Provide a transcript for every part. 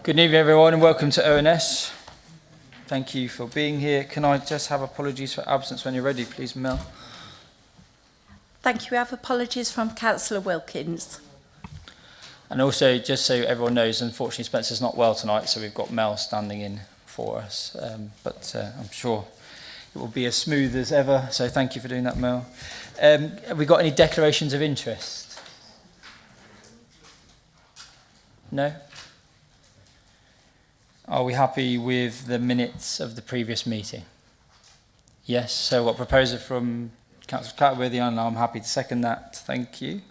Good evening everyone and welcome to ONS. Thank you for being here. Can I just have apologies for absence when you're ready, please, Mel? Thank you. We have apologies from Councillor Wilkins. And also, just so everyone knows, unfortunately Spencer's not well tonight, so we've got Mel standing in for us. But I'm sure it will be as smooth as ever, so thank you for doing that, Mel. Have we got any declarations of interest? No? Are we happy with the minutes of the previous meeting? Yes, so what proposal from Councillor Clatworthy, and I'm happy to second that, thank you.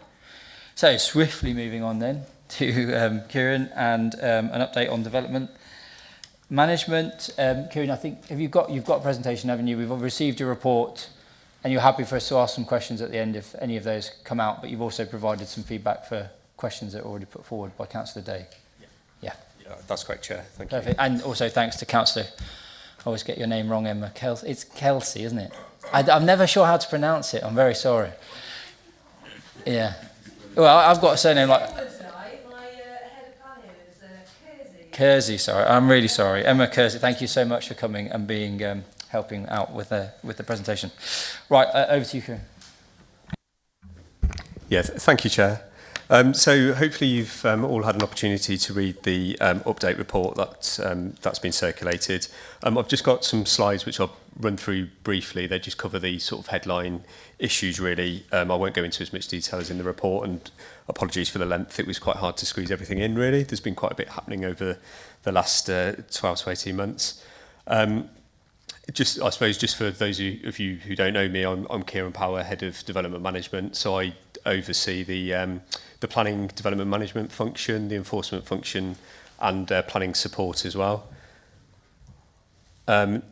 So swiftly moving on then to Kieran and an update on development management. Kieran, I think you've got a presentation, haven't you? We've received a report and you're happy for us to ask some questions at the end if any of those come out, but you've also provided some feedback for questions that were already put forward by Councillor Day. Yeah. That's correct, Chair. Thank Perfect. you. And also thanks to Councillor, I always get your name wrong, Emma. It's Kelsey, isn't it? I'm never sure how to pronounce it. I'm very sorry. Yeah. Well, I've got a surname like... My head of planning is Kersey, sorry. I'm really sorry. Emma Kersey, thank you so much for coming and being helping out with the presentation. Right, over to you, Kieran. Yeah, thank you, Chair. So hopefully you've all had an opportunity to read the update report that's been circulated. I've just got some slides which I'll run through briefly. They just cover the sort of headline issues really. I won't go into as much detail as in the report, and apologies for the length. It was quite hard to squeeze everything in really. There's been quite a bit happening over the last 12 to 18 months. I suppose just for those of you who don't know me, I'm Kieran Power, Head of Development Management. So I oversee the planning development management function, the enforcement function, and planning support as well. Quite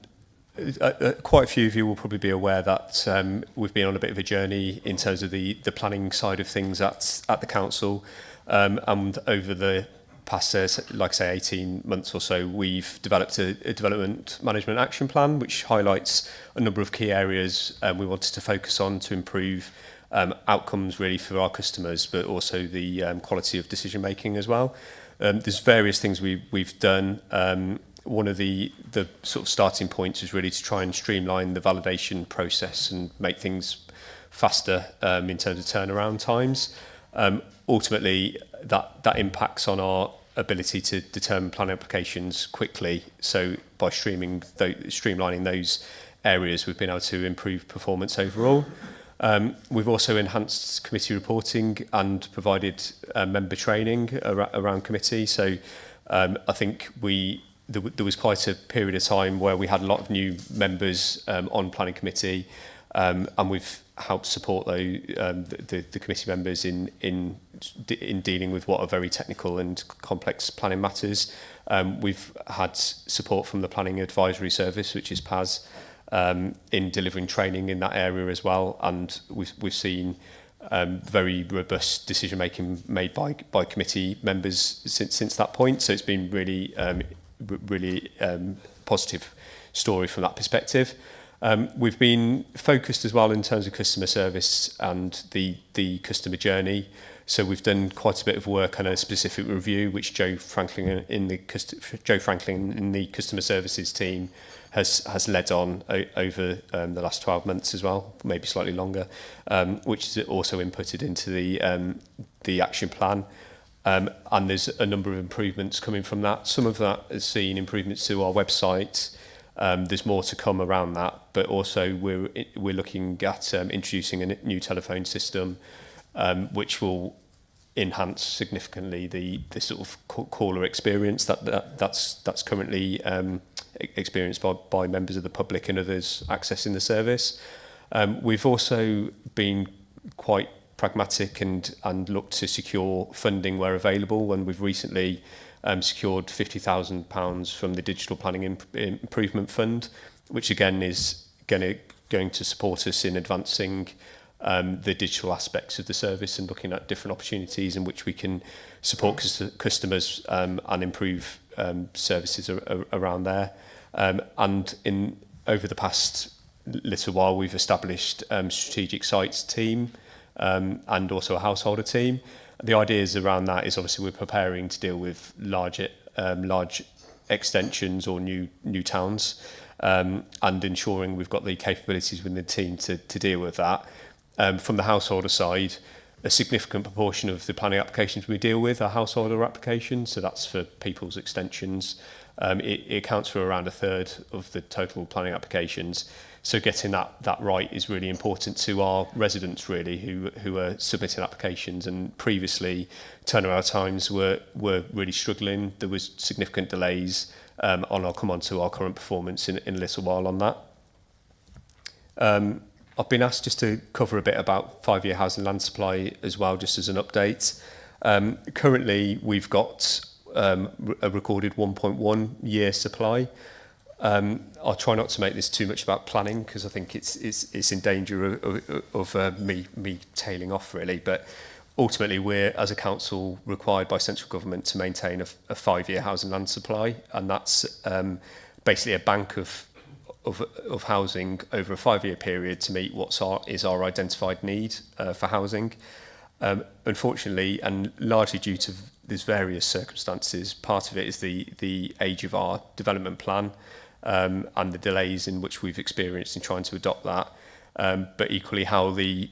a few of you will probably be aware that we've been on a bit of a journey in terms of the planning side of things at the council, and over the past, like I say, 18 months or so, we've developed a development management action plan which highlights a number of key areas we wanted to focus on to improve outcomes really for our customers, but also the quality of decision making as well. There's various things we've done. One of the sort of starting points is really to try and streamline the validation process and make things faster in terms of turnaround times. Ultimately, that impacts on our ability to determine planning applications quickly. So by streamlining those areas, we've been able to improve performance overall. We've also enhanced committee reporting and provided member training around committee. So I think there was quite a period of time where we had a lot of new members on planning committee, and we've helped support the committee members in dealing with what are very technical and complex planning matters. We've had support from the Planning Advisory Service, which is PAS, in delivering training in that area as well, and we've seen very robust decision making made by committee members since that point. So it's been really positive story from that perspective. We've been focused as well in terms of customer service and the customer journey. So we've done quite a bit of work on a specific review, which Joe Franklin in the customer services team has led on over the last 12 months as well, maybe slightly longer, which is also inputted into the action plan. And there's a number of improvements coming from that. Some of that has seen improvements to our website. There's more to come around that, but also we're looking at introducing a new telephone system, which will enhance significantly the sort of caller experience that's currently experienced by members of the public and others accessing the service. We've also been quite pragmatic and looked to secure funding where available, and we've recently secured £50,000 from the Digital Planning Improvement Fund, which again is going to support us in advancing the digital aspects of the service and looking at different opportunities in which we can support customers and improve services around there. And over the past little while, we've established strategic sites team and also a householder team. The ideas around that is obviously we're preparing to deal with larger large extensions or new towns, and ensuring we've got the capabilities within the team to deal with that. From the householder side, a significant proportion of the planning applications we deal with are householder applications, so that's for people's extensions. It accounts for around a third of the total planning applications. So getting that right is really important to our residents, really, who are submitting applications. And previously, turnaround times were really struggling. There was significant delays. I'll come on to our current performance in a little while on that. I've been asked just to cover a bit about 5-year housing land supply as well, just as an update. Currently, we've got a recorded 1.1 year supply. I'll try not to make this too much about planning because I think it's in danger of me tailing off, really. But ultimately, we're, as a council, required by central government to maintain a 5-year housing land supply, and that's basically a bank of housing over a 5-year period to meet what is our identified need for housing. Unfortunately, and largely due to there's various circumstances, part of it is the age of our development plan, and the delays in which we've experienced in trying to adopt that. But equally, how the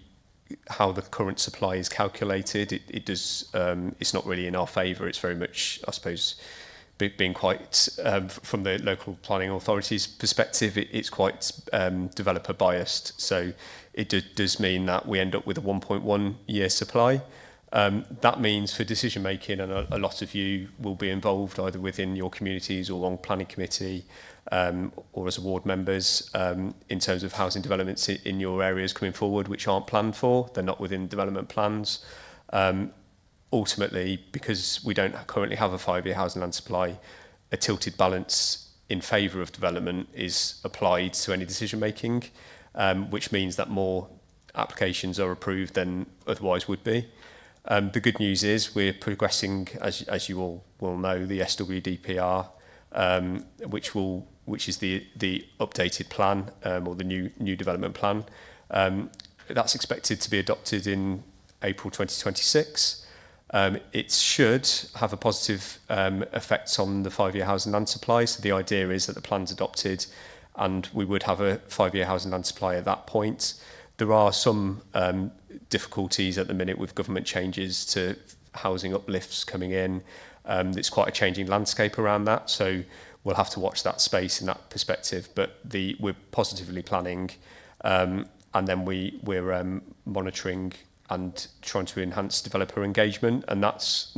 current supply is calculated, it does it's not really in our favour. It's very much, I suppose, being quite from the local planning authorities' perspective, it's quite developer biased. So it does mean that we end up with a 1.1 year supply. That means for decision making, and a lot of you will be involved either within your communities or on planning committee, or as ward members, in terms of housing developments in your areas coming forward which aren't planned for. They're not within development plans. Ultimately, because we don't currently have a 5-year housing land supply, a tilted balance in favour of development is applied to any decision making, which means that more applications are approved than otherwise would be. The good news is we're progressing, as you all will know, the SWDPR, which is the updated plan, or the new development plan. That's expected to be adopted in April 2026. It should have a positive effect on the 5-year housing land supply. So the idea is that the plan's adopted and we would have a 5-year housing land supply at that point. There are some difficulties at the minute with government changes to housing uplifts coming in. It's quite a changing landscape around that, so we'll have to watch that space in that perspective. But we're positively planning, and then we're monitoring and trying to enhance developer engagement, and that's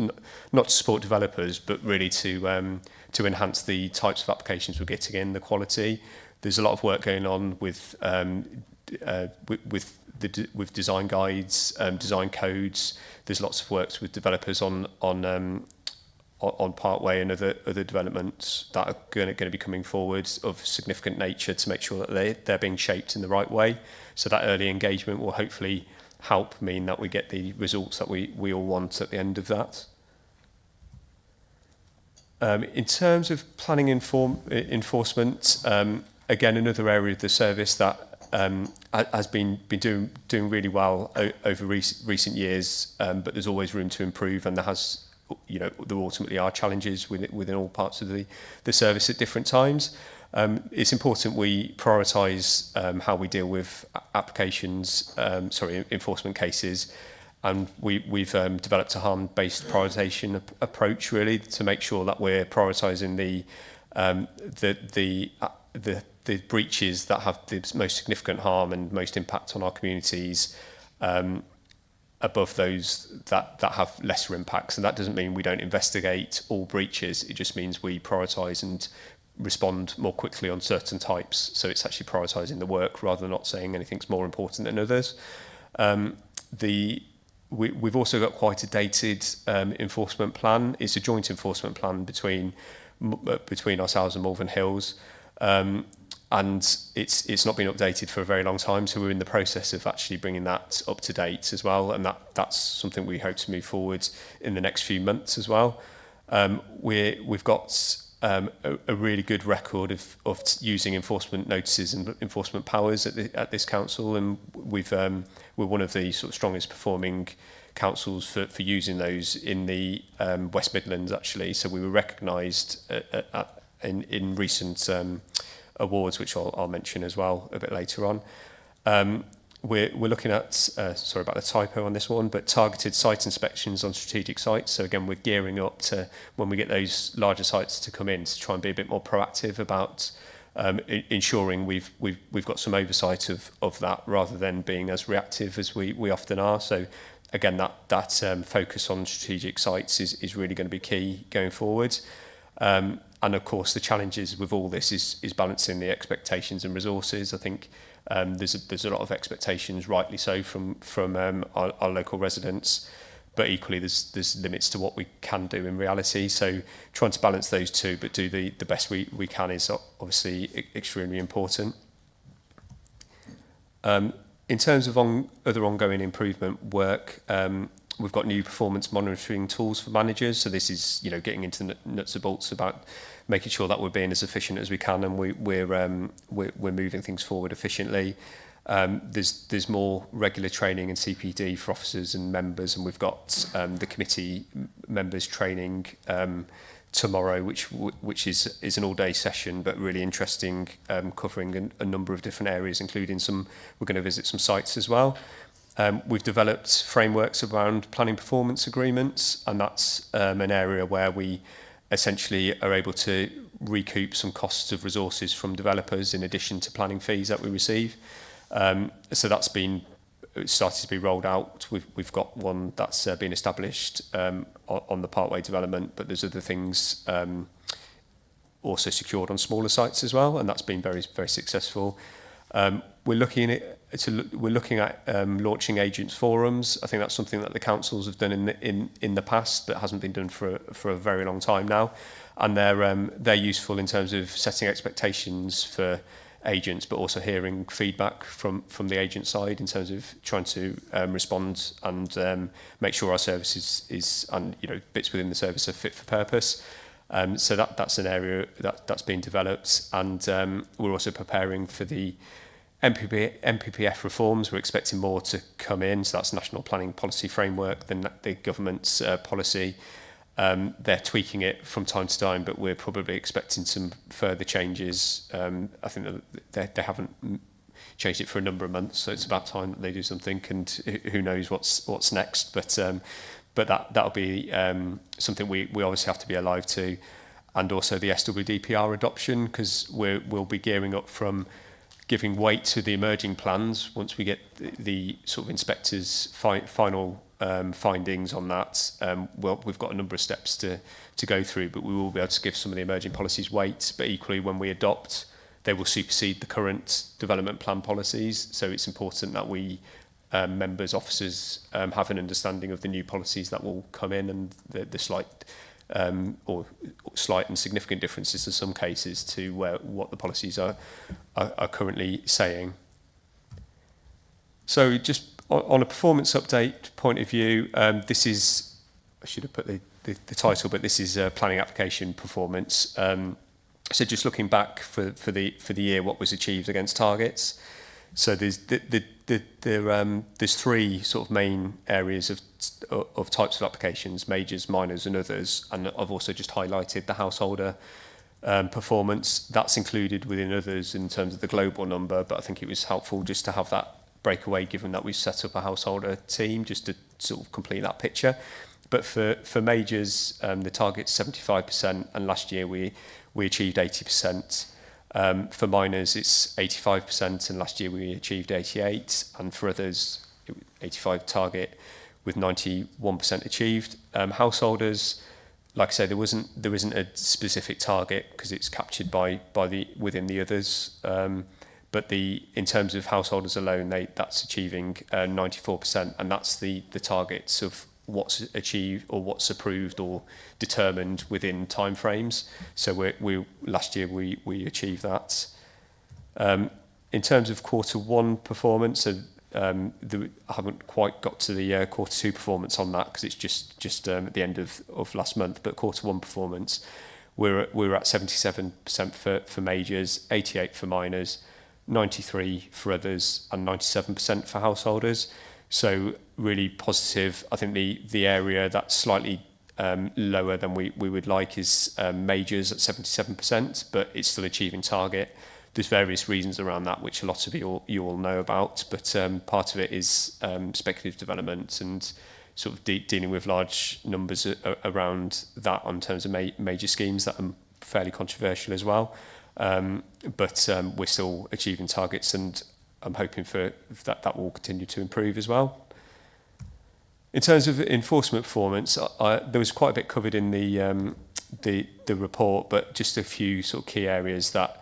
not to support developers, but really to enhance the types of applications we're getting in, the quality. There's a lot of work going on with design guides, design codes. There's lots of work with developers on Parkway and other developments that are going to be coming forward of significant nature to make sure that they're being shaped in the right way. So that early engagement will hopefully help mean that we get the results that we all want at the end of that. In terms of planning enforcement, again, another area of the service that has been doing really well over recent years, but there's always room to improve, and there ultimately are challenges within all parts of the service at different times. It's important we prioritise how we deal with enforcement cases, and we've developed a harm-based prioritisation approach, really, to make sure that we're prioritising the breaches that have the most significant harm and most impact on our communities, above those that have lesser impacts. And that doesn't mean we don't investigate all breaches. It just means we prioritise and respond more quickly on certain types. So it's actually prioritising the work rather than not saying anything's more important than others. We've also got quite a dated enforcement plan. It's a joint enforcement plan between ourselves and Malvern Hills. And it's not been updated for a very long time, so we're in the process of actually bringing that up to date as well, and that's something we hope to move forward in the next few months as well. We've got a really good record of using enforcement notices and enforcement powers at this council, and we're one of the sort of strongest performing councils for using those in the West Midlands, actually. So we were recognised in recent awards, which I'll mention as well a bit later on. We're looking at, sorry about the typo on this one, but targeted site inspections on strategic sites. So again, we're gearing up to, when we get those larger sites to come in, to try and be a bit more proactive about ensuring we've got some oversight of that, rather than being as reactive as we often are. So again, that focus on strategic sites is really going to be key going forward. And of course, the challenges with all this is balancing the expectations and resources. I think there's a lot of expectations, rightly so, from our local residents, but equally there's limits to what we can do in reality. So trying to balance those two, but do the best we can, is obviously extremely important. In terms of other ongoing improvement work, we've got new performance monitoring tools for managers. So this is, getting into the nuts and bolts about making sure that we're being as efficient as we can, and we're moving things forward efficiently. There's more regular training and CPD for officers and members, and we've got the committee members training tomorrow, which is an all-day session, but really interesting, covering a number of different areas, including we're going to visit some sites as well. We've developed frameworks around planning performance agreements, and that's an area where we essentially are able to recoup some costs of resources from developers in addition to planning fees that we receive. So that's started to be rolled out. We've got one that's been established on the Parkway development, but there's other things also secured on smaller sites as well, and that's been very, very successful. We're looking at launching agents forums. I think that's something that the councils have done in the past, but hasn't been done for a very long time now, and they're useful in terms of setting expectations for agents, but also hearing feedback from the agent side in terms of trying to respond and make sure our services and bits within the service are fit for purpose. So that's an area that's been developed, and we're also preparing for the MPPF reforms. We're expecting more to come in, so that's National Planning Policy Framework, the government's policy. They're tweaking it from time to time, but we're probably expecting some further changes. I think that they haven't changed it for a number of months, so it's about time that they do something, and who knows what's next. But that'll be something we obviously have to be alive to, and also the SWDPR adoption, because we'll be gearing up from giving weight to the emerging plans once we get the sort of inspectors' final findings on that. We've got a number of steps to go through, but we will be able to give some of the emerging policies weight. But equally, when we adopt, they will supersede the current development plan policies. So it's important that we members, officers, have an understanding of the new policies that will come in, and the slight and significant differences in some cases to what the policies are currently saying. So just on a performance update point of view, this is, I should have put the title, but this is planning application performance. So just looking back for the year, what was achieved against targets. So there's three sort of main areas of types of applications: majors, minors, and others. And I've also just highlighted the householder performance. That's included within others in terms of the global number, but I think it was helpful just to have that breakaway, given that we set up a householder team, just to sort of complete that picture. But for majors, the target's 75%, and last year we achieved 80%. For minors, it's 85%, and last year we achieved 88%. And for others, 85 target with 91% achieved. Householders, like I say, there isn't a specific target because it's captured by within the others. But in terms of householders alone, that's achieving 94%, and that's the targets of what's achieved or what's approved or determined within timeframes. So last year we achieved that. In terms of Q1 performance, I haven't quite got to the Q2 performance on that because it's just at the end of last month. But Q1 performance, we're at 77% for majors, 88 for minors, 93 for others, and 97% for householders. So really positive. I think the area that's slightly lower than we would like is majors at 77%, but it's still achieving target. There's various reasons around that, which a lot of you all know about, but part of it is speculative development and sort of dealing with large numbers around that in terms of major schemes that are fairly controversial as well. But we're still achieving targets, and I'm hoping for that will continue to improve as well. In terms of enforcement performance, there was quite a bit covered in the report, but just a few sort of key areas that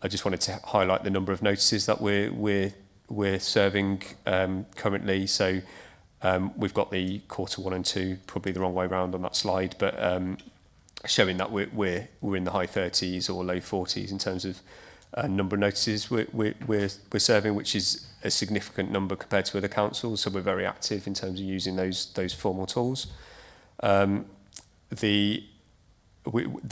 I just wanted to highlight: the number of notices that we're serving currently. So we've got the quarter 1 and 2, probably the wrong way around on that slide, but showing that we're in the high 30s or low 40s in terms of number of notices we're serving, which is a significant number compared to other councils. So we're very active in terms of using those formal tools. The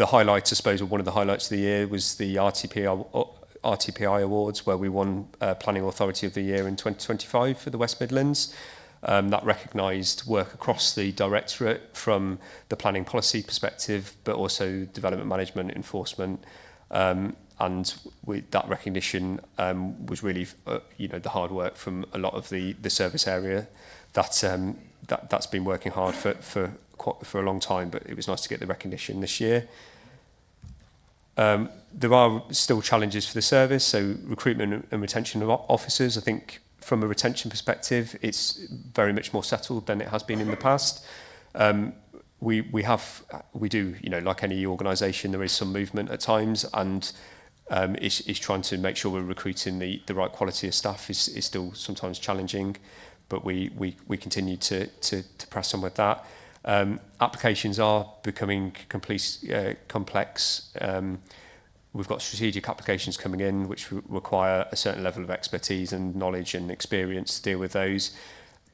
highlight, I suppose, or one of the highlights of the year was the RTPI Awards, where we won Planning Authority of the Year in 2025 for the West Midlands. That recognised work across the directorate from the planning policy perspective, but also development management, enforcement, and that recognition was really, the hard work from a lot of the service area that's been working hard for a long time. But it was nice to get the recognition this year. There are still challenges for the service, so recruitment and retention of officers. I think from a retention perspective, it's very much more settled than it has been in the past. We do, like any organisation, there is some movement at times, and is trying to make sure we're recruiting the right quality of staff is still sometimes challenging, but we continue to press on with that. Applications are becoming complex. We've got strategic applications coming in which require a certain level of expertise and knowledge and experience to deal with those.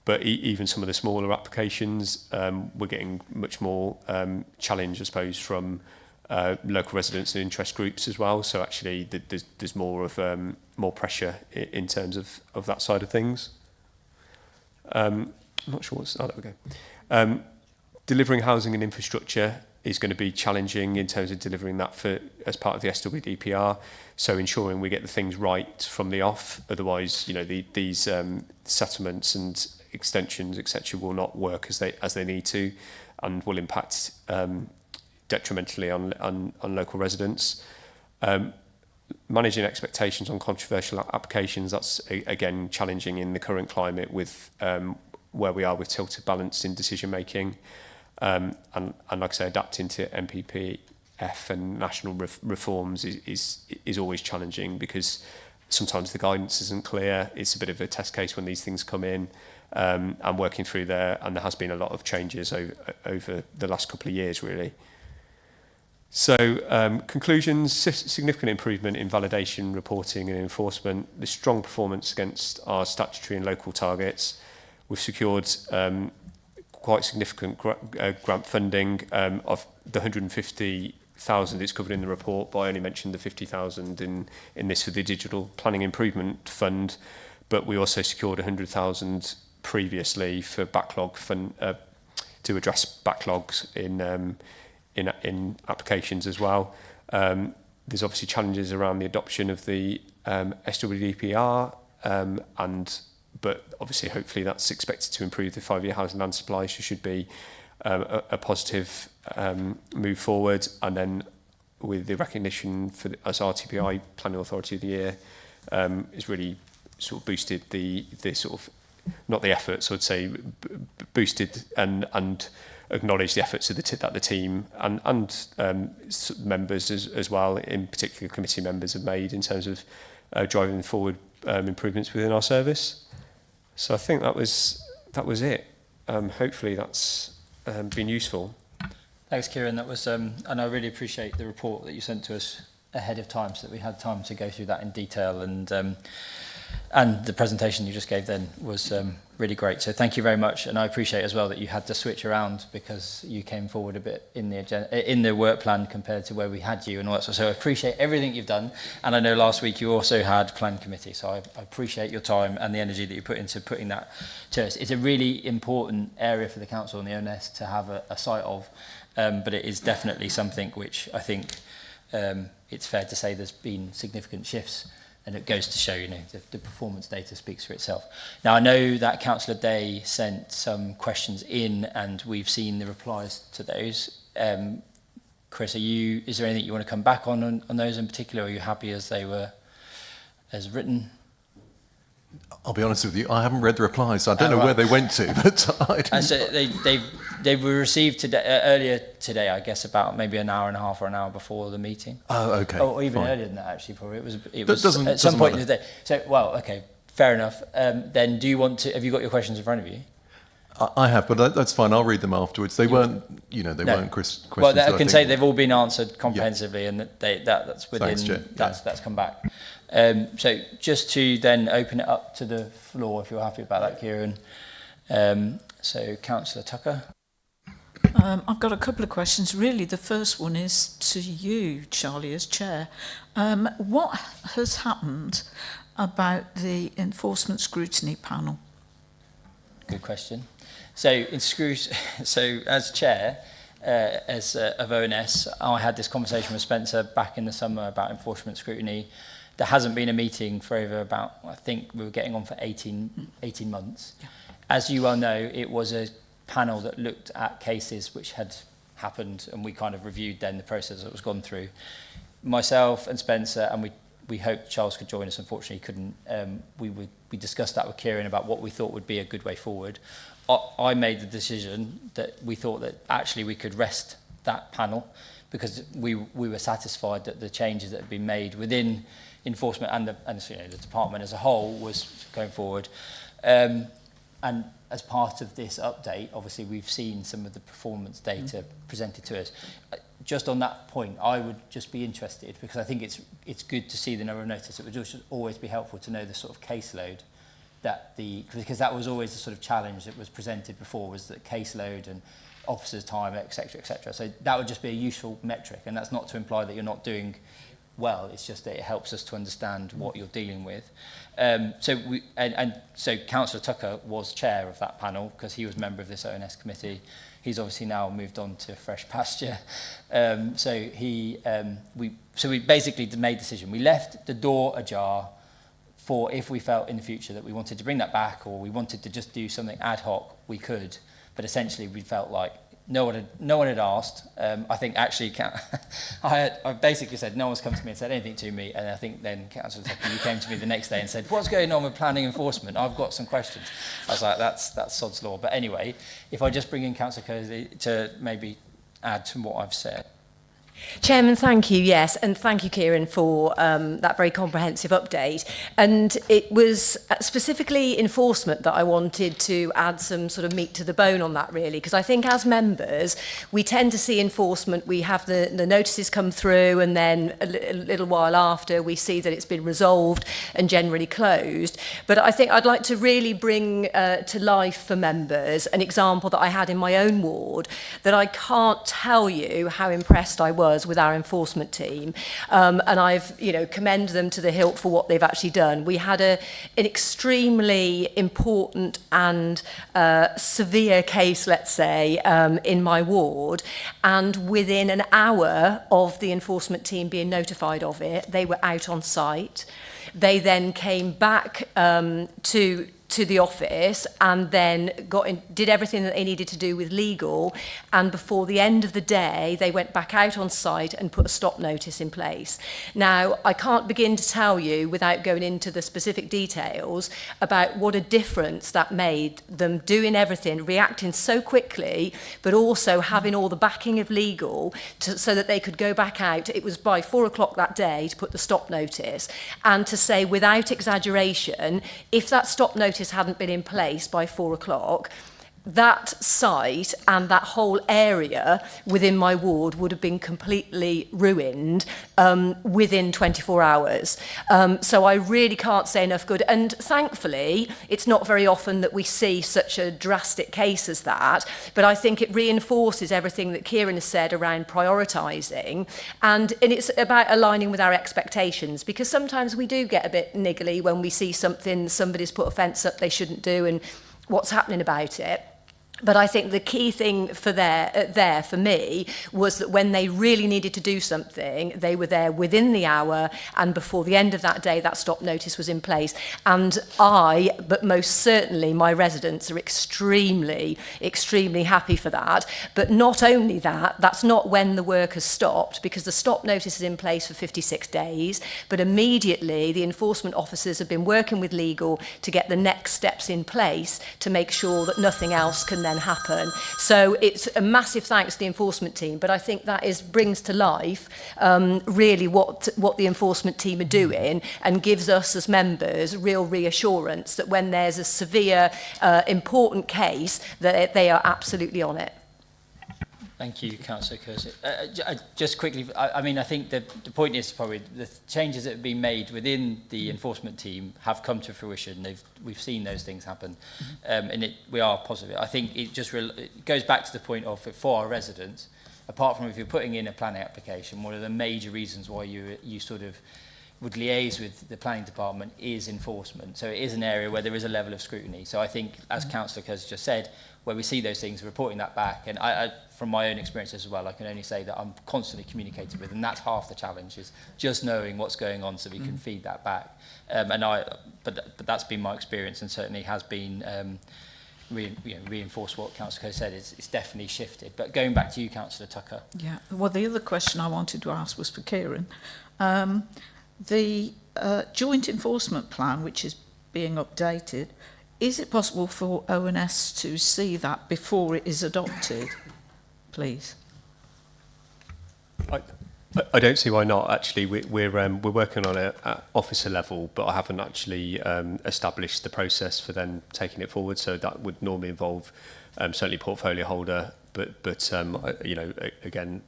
But even some of the smaller applications, we're getting much more challenge, I suppose, from local residents and interest groups as well. So actually, there's more pressure in terms of that side of things. I'm not sure what's. Oh, there we go. Delivering housing and infrastructure is going to be challenging in terms of delivering that as part of the SWDPR. So ensuring we get the things right from the off. Otherwise, these settlements and extensions, etc., will not work as they need to, and will impact detrimentally on local residents. Managing expectations on controversial applications, that's again challenging in the current climate with where we are with tilted balance in decision making. And like I say, adapting to MPPF and national reforms is always challenging, because sometimes the guidance isn't clear. It's a bit of a test case when these things come in, and working through there. And there has been a lot of changes over the last couple of years, really. So conclusions: significant improvement in validation, reporting and enforcement. The strong performance against our statutory and local targets. We've secured quite significant grant funding of the 150,000 it's covered in the report, but I only mentioned the 50,000 in this for the Digital Planning Improvement Fund. But we also secured 100,000 previously for backlog fund to address backlogs in applications as well. There's obviously challenges around the adoption of the SWDPR, but obviously hopefully that's expected to improve the 5-year housing land supply, so should be a positive move forward. And then with the recognition as RTPI Planning Authority of the Year, is really sort of boosted the sort of, not the efforts, I'd say, boosted and acknowledged the efforts of the team and members as well, in particular committee members, have made in terms of driving forward improvements within our service. So I think that was it. Hopefully that's been useful. Thanks, Kieran. That was, and I really appreciate the report that you sent to us ahead of time, so that we had time to go through that in detail. And And the presentation you just gave then was really great. So thank you very much. And I appreciate as well that you had to switch around because you came forward a bit in the agenda, in the work plan compared to where we had you and all that sort of. So I appreciate everything you've done. And I know last week you also had plan committee. So I appreciate your time and the energy that you put into putting that to us. It's a really important area for the council and the ONS to have a sight of. But it is definitely something which I think it's fair to say there's been significant shifts. And it goes to show, you know, the performance data speaks for itself. Now, I know that Councillor Day sent some questions in, and we've seen the replies to those. Chris, is there anything you want to come back on those in particular? Or are you happy as they were, as written? I'll be honest with you, I haven't read the replies, so I don't know where they went to, but I didn't. So they were received today, earlier today, I guess, about maybe an hour and a half or an hour before the meeting. Oh, okay. Or even fine. earlier than that, actually, probably. It was Doesn't at some point matter. in the day. So, well, okay, fair enough. Then do you want to, have you got your questions in front of you? I have, but that's fine. I'll read them afterwards. They weren't, you know, weren't questions. Well, that I can say think- they've all been answered comprehensively, and that's within, Thanks, Chair. that's come back. So just to then open it up to the floor, if you're happy about that, Kieran. So Councillor Tucker. I've got a couple of questions. Really, the first one is to you, Charlie, as chair. What has happened about the enforcement scrutiny panel? Good question. So as chair of ONS, I had this conversation with Spencer back in the summer about enforcement scrutiny. There hasn't been a meeting for over about, I think we were getting on for 18 months. Yeah. As you well know, it was a panel that looked at cases which had happened, and we kind of reviewed then the process that was gone through. Myself and Spencer, and we hoped Charles could join us, unfortunately he couldn't. We discussed that with Kieran about what we thought would be a good way forward. I made the decision that we thought that actually we could rest that panel because we were satisfied that the changes that had been made within enforcement and the department as a whole was going forward. And as part of this update, obviously we've seen some of the performance data presented to us. Just on that point, I would just be interested because I think it's good to see the number of notice. It would just always be helpful to know the sort of caseload because that was always the sort of challenge that was presented before, was that caseload and officers' time, etc., etc. So that would just be a useful metric, and that's not to imply that you're not doing well. It's just that it helps us to understand what you're dealing with. So Councillor Tucker was chair of that panel because he was a member of this ONS committee. He's obviously now moved on to fresh pasture. So we basically made a decision. We left the door ajar for if we felt in the future that we wanted to bring that back or we wanted to just do something ad hoc, we could. But essentially we felt like no one had asked. I think actually I basically said no one's come to me and said anything to me, and I think then Councillor Tucker, you came to me the next day and said, what's going on with planning enforcement? I've got some questions. I was like, that's sod's law. But anyway, if I just bring in Councillor Cosley to maybe add to what I've said. Chairman, thank you, yes, and thank you, Kieran, for that very comprehensive update. And it was specifically enforcement that I wanted to add some sort of meat to the bone on that, really, because I think as members, we tend to see enforcement, we have the notices come through, and then a little while after, we see that it's been resolved and generally closed. But I think I'd like to really bring to life for members an example that I had in my own ward, that I can't tell you how impressed I was with our enforcement team, and I've commend them to the hilt for what they've actually done. We had an extremely important and severe case, let's say, in my ward, and within an hour of the enforcement team being notified of it, they were out on site. They then came back to the office and then did everything that they needed to do with legal, and before the end of the day they went back out on site and put a stop notice in place. Now, I can't begin to tell you without going into the specific details about what a difference that made, them doing everything, reacting so quickly, but also having all the backing of legal so that they could go back out. It was by 4 o'clock that day to put the stop notice, and to say without exaggeration, if that stop notice hadn't been in place by 4 o'clock, that site and that whole area within my ward would have been completely ruined within 24 hours. So I really can't say enough good. And thankfully, it's not very often that we see such a drastic case as that. But I think it reinforces everything that Kieran has said around prioritising. And it's about aligning with our expectations, because sometimes we do get a bit niggly when we see something, somebody's put a fence up they shouldn't do and what's happening about it. But I think the key thing for there for me was that when they really needed to do something, they were there within the hour, and before the end of that day, that stop notice was in place. And but most certainly my residents are extremely, extremely happy for that. But not only that, that's not when the work has stopped, because the stop notice is in place for 56 days, but immediately the enforcement officers have been working with legal to get the next steps in place to make sure that nothing else can then happen. So it's a massive thanks to the enforcement team, but I think that brings to life really what the enforcement team are doing, and gives us as members real reassurance that when there's a severe, important case, that they are absolutely on it. Thank you, Councillor Kersey. Just quickly, I mean, I think the point is probably the changes that have been made within the enforcement team have come to fruition. We've seen those things happen, and we are positive. I think it just it goes back to the point of, for our residents, apart from if you're putting in a planning application, one of the major reasons why you sort of would liaise with the planning department is enforcement. So it is an area where there is a level of scrutiny. So I think, as Councillor Kersey just said, where we see those things, reporting that back, and I from my own experience as well, I can only say that I'm constantly communicating with, and that's half the challenge, is just knowing what's going on so we can feed that back. But that's been my experience, and certainly has been reinforced what Councillor Kersey said. It's definitely shifted. But going back to you, Councillor Tucker. Yeah. Well, the other question I wanted to ask was for Kieran. The joint enforcement plan, which is being updated, is it possible for ONS to see that before it is adopted, please? I don't see why not. Actually, we're working on it at officer level, but I haven't actually established the process for then taking it forward. So that would normally involve certainly portfolio holder, but you know, again,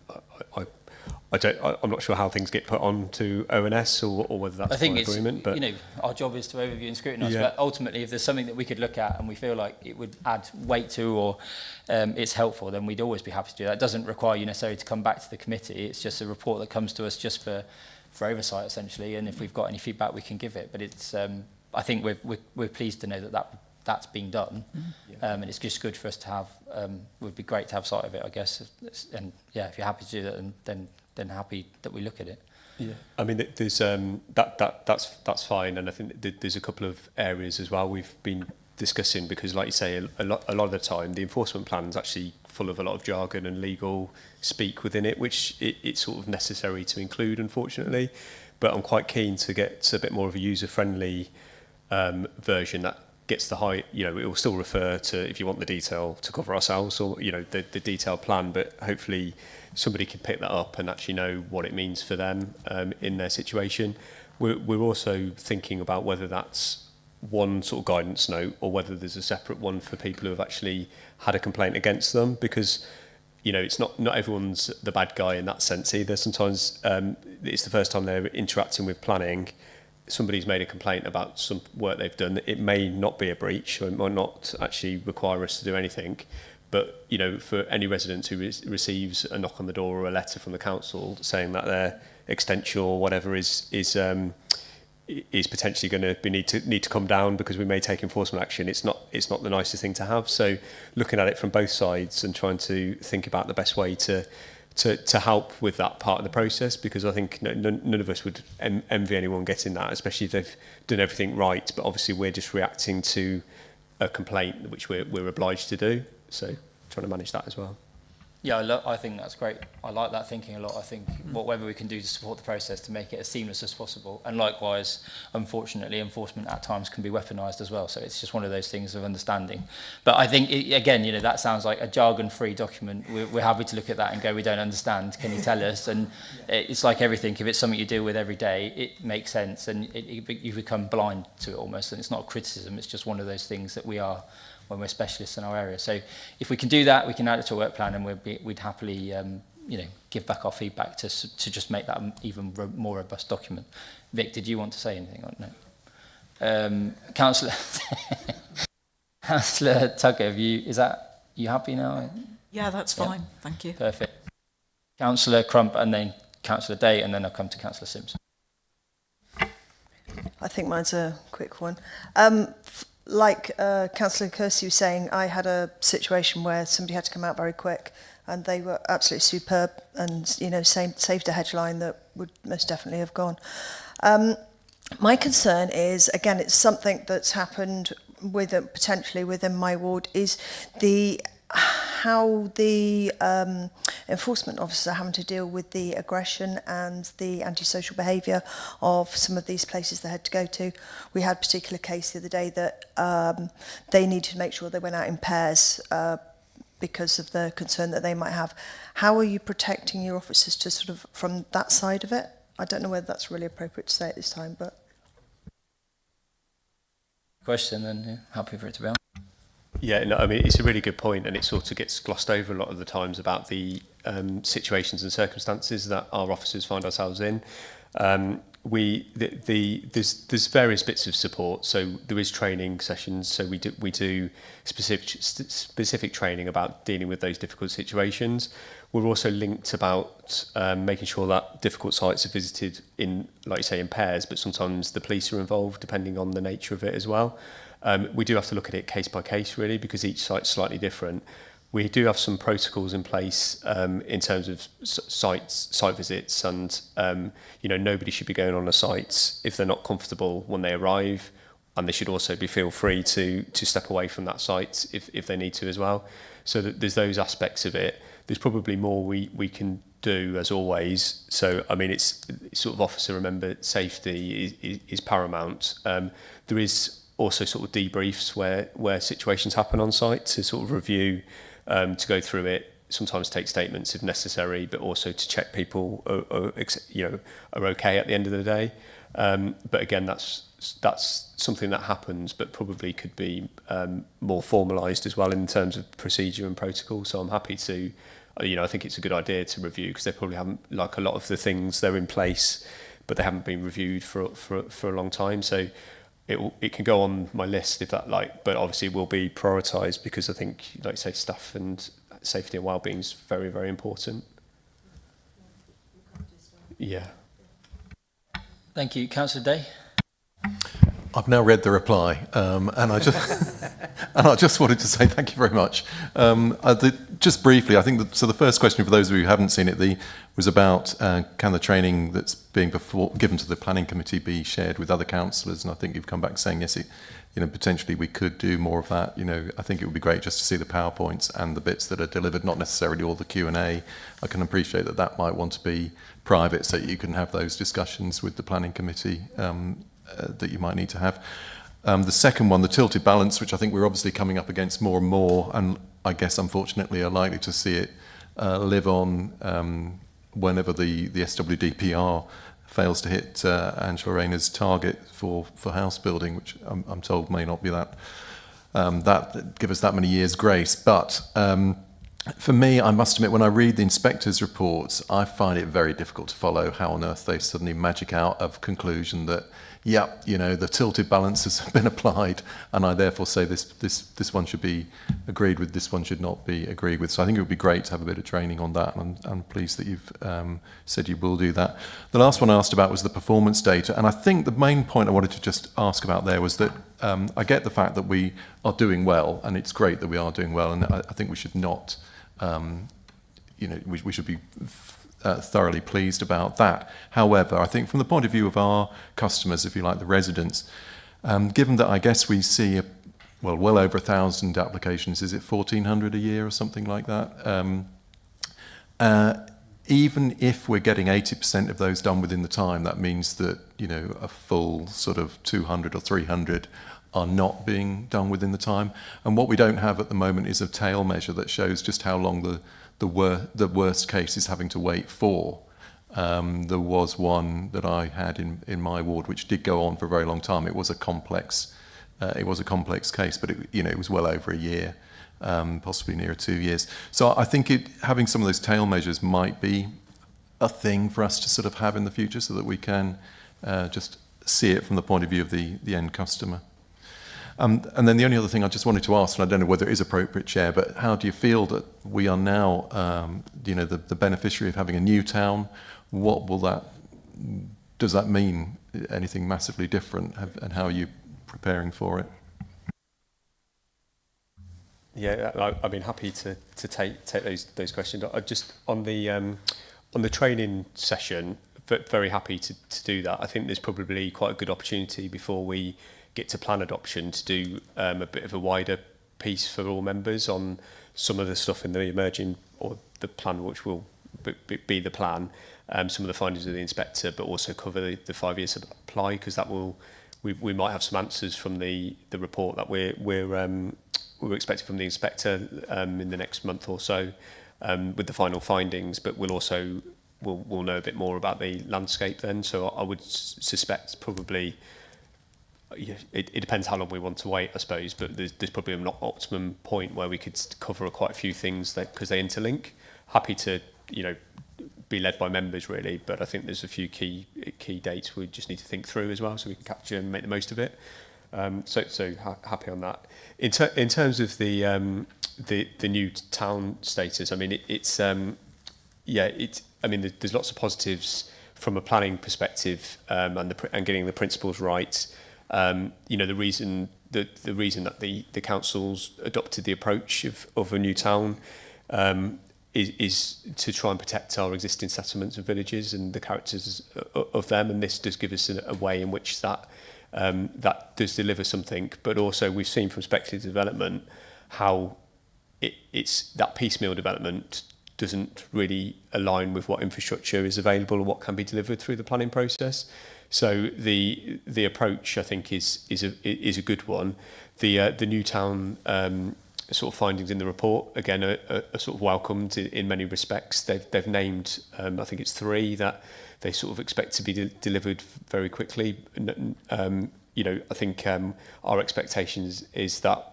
I'm not sure how things get put on to ONS or whether that's by agreement. But you know, our job is to overview and scrutinise. Yeah. But ultimately, if there's something that we could look at and we feel like it would add weight to, or it's helpful, then we'd always be happy to do that. It doesn't require you necessarily to come back to the committee. It's just a report that comes to us just for oversight, essentially. And if we've got any feedback, we can give it. But it's I think we're pleased to know that's being done, and it's just good for us to have. Would be great to have sight of it, I guess. And yeah, if you're happy to do that, then happy that we look at it. Yeah, I mean, there's that's fine, and I think there's a couple of areas as well we've been discussing, because, like you say, a lot of the time the enforcement plan is actually full of a lot of jargon and legal speak within it, which it's sort of necessary to include, unfortunately. But I'm quite keen to get a bit more of a user-friendly version that gets the high, you know, it will still refer to, if you want the detail, to cover ourselves, or, you know, the detailed plan, but hopefully somebody can pick that up and actually know what it means for them in their situation. We're also thinking about whether that's one sort of guidance note or whether there's a separate one for people who have actually had a complaint against them, because, you know, it's not everyone's the bad guy in that sense either. Sometimes it's the first time they're interacting with planning. Somebody's made a complaint about some work they've done. It may not be a breach, or it might not actually require us to do anything. But, you know, for any resident who receives a knock on the door or a letter from the council saying that their extension or whatever is potentially going to need to come down because we may take enforcement action, it's not the nicest thing to have. So looking at it from both sides and trying to think about the best way to help with that part of the process, because I think none of us would envy anyone getting that, especially if they've done everything right. But obviously we're just reacting to a complaint, which we're obliged to do. So trying to manage that as well. Yeah, I think that's great. I like that thinking a lot. I think whatever we can do to support the process to make it as seamless as possible. And likewise, unfortunately, enforcement at times can be weaponised as well. So it's just one of those things of understanding. But I think, again, you know, that sounds like a jargon-free document. We're happy to look at that and go, we don't understand. Can you tell us? And it's like everything. If it's something you deal with every day, it makes sense. And you become blind to it almost. And it's not a criticism. It's just one of those things that we are when we're specialists in our area. So if we can do that, we can add it to a work plan, and we'd happily give back our feedback to just make that an even more robust document. Vic, did you want to say anything on that? Councillor Councillor Tugger, you happy now? Yeah, that's fine. Thank you. Perfect. Councillor Crump, and then Councillor Day, and then I'll come to Councillor Simpson. I think mine's a quick one. Like Councillor Kersey was saying, I had a situation where somebody had to come out very quick, and they were absolutely superb, and saved a headline that would most definitely have gone. My concern is, again, it's something that's happened potentially within my ward, is how the enforcement officers are having to deal with the aggression and the antisocial behaviour of some of these places they had to go to. We had a particular case the other day that they needed to make sure they went out in pairs because of the concern that they might have. How are you protecting your officers to sort of from that side of it? I don't know whether that's really appropriate to say at this time, but... Question, and happy for it to be on. Yeah, no, I mean, it's a really good point, and it sort of gets glossed over a lot of the times about the situations and circumstances that our officers find ourselves in. There's various bits of support. So there is training sessions. So we do specific training about dealing with those difficult situations. We're also linked about making sure that difficult sites are visited in, like you say, in pairs, but sometimes the police are involved depending on the nature of it as well. We do have to look at it case by case, really, because each site's slightly different. We do have some protocols in place in terms of site visits, and nobody should be going on a site if they're not comfortable when they arrive, and they should also feel free to step away from that site if they need to as well. So there's those aspects of it. There's probably more we can do, as always. So I mean, it's sort of officer remember safety is paramount. There is also sort of debriefs where situations happen on site to sort of review, to go through it, sometimes take statements if necessary, but also to check people are okay at the end of the day. But again, that's something that happens, but probably could be more formalised as well in terms of procedure and protocol. So I'm happy to, I think it's a good idea to review, because they probably haven't, like a lot of the things, they're in place, but they haven't been reviewed for a long time. So it can go on my list but obviously it will be prioritised, because I think, like say, staff and safety and well-being is very, very important. Yeah. Thank you. Councillor Day? I've now read the reply, and I just wanted to say thank you very much. Just briefly, I think the first question, for those of you who haven't seen it, was about can the training that's being given to the planning committee be shared with other councillors? And I think you've come back saying yes, potentially we could do more of that. I think it would be great just to see the PowerPoints and the bits that are delivered, not necessarily all the Q&A. I can appreciate that might want to be private, so you can have those discussions with the planning committee that you might need to have. The second one, the tilted balance, which I think we're obviously coming up against more and more, and I guess unfortunately are likely to see it live on whenever the SWDPR fails to hit Angela Rayner's target for house building, which I'm told may not be that give us that many years grace. But for me, I must admit, when I read the inspectors' reports, I find it very difficult to follow how on earth they suddenly magic out of conclusion that, the tilted balance has been applied, and I therefore say this one should be agreed with, this one should not be agreed with. So I think it would be great to have a bit of training on that, and I'm pleased that you've said you will do that. The last one I asked about was the performance data, and I think the main point I wanted to just ask about there was that I get the fact that we are doing well, and it's great that we are doing well, and I think we should not, we should be thoroughly pleased about that. However, I think from the point of view of our customers, if you like, the residents, given that I guess we see well over 1,000 applications, is it 1,400 a year or something like that? Even if we're getting 80% of those done within the time, that means that a full sort of 200 or 300 are not being done within the time. And what we don't have at the moment is a tail measure that shows just how long the worst case is having to wait for. There was one that I had in my ward which did go on for a very long time. It was a complex it was a complex case, but it was well over a year, possibly nearer 2 years. So I think having some of those tail measures might be a thing for us to sort of have in the future, so that we can just see it from the point of view of the end customer. And then the only other thing I just wanted to ask, and I don't know whether it is appropriate, Chair, but how do you feel that we are now, the beneficiary of having a new town? What does that mean? Anything massively different? And how are you preparing for it? Yeah, I've been happy to take those questions. I just on the training session, very happy to do that. I think there's probably quite a good opportunity before we get to plan adoption to do a bit of a wider piece for all members on some of the stuff in the emerging, or the plan which will be the plan, some of the findings of the inspector, but also cover the 5 years of apply, because that will we might have some answers from the report that we're expecting from the inspector in the next month or so, with the final findings, but we'll know a bit more about the landscape then. So I would suspect probably, it depends how long we want to wait, I suppose, but there's probably an optimum point where we could cover quite a few things because they interlink. Happy to be led by members really, but I think there's a few key dates we just need to think through as well, so we can capture and make the most of it. So happy on that. In terms of the new town status, I mean there's lots of positives from a planning perspective, and getting the principles right. The reason that the council's adopted the approach of a new town is to try and protect our existing settlements and villages and the characters of them, and this does give us a way in which that does deliver something. But also we've seen from speculative development how it's that piecemeal development doesn't really align with what infrastructure is available or what can be delivered through the planning process. So the approach, I think, is a good one. The new town sort of findings in the report again are sort of welcomed in many respects. They've named I think it's 3 that they sort of expect to be delivered very quickly. I think our expectations is that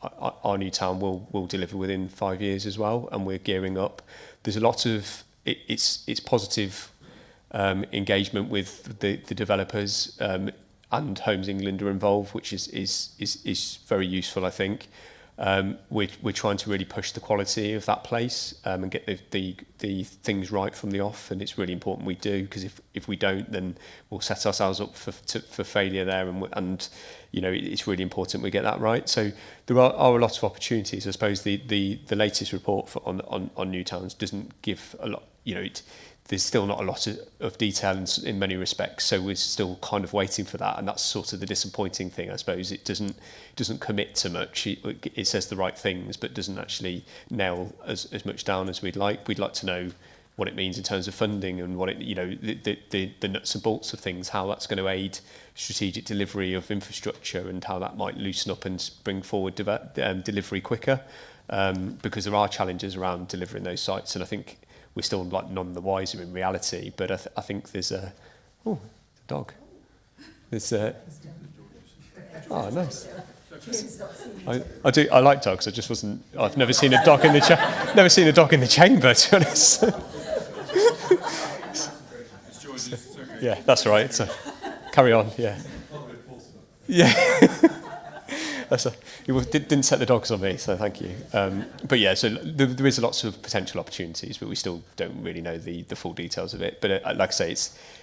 our new town will deliver within 5 years as well, and we're gearing up. There's a lot of it's positive engagement with the developers, and Homes England are involved, which is very useful, I think. We're trying to really push the quality of that place, and get the things right from the off, and it's really important we do, because if we don't, then we'll set ourselves up for failure there, and it's really important we get that right. So there are a lot of opportunities. I suppose the latest report on new towns doesn't give a lot. There's still not a lot of detail in many respects, so we're still kind of waiting for that, and that's sort of the disappointing thing, I suppose. It doesn't commit to much. It says the right things, but doesn't actually nail as much down as we'd like. We'd like to know what it means in terms of funding and what the nuts and bolts of things, how that's going to aid strategic delivery of infrastructure, and how that might loosen up and bring forward delivery quicker, because there are challenges around delivering those sites, and I think we're still none the wiser in reality. But I think there's a dog. There's nice. I like dogs. I've never seen a dog in the chamber, to be honest. Yeah, that's right. So, carry on. Yeah. You didn't set the dogs on me, so thank you. But yeah, so there is lots of potential opportunities, but we still don't really know the full details of it. But like I say,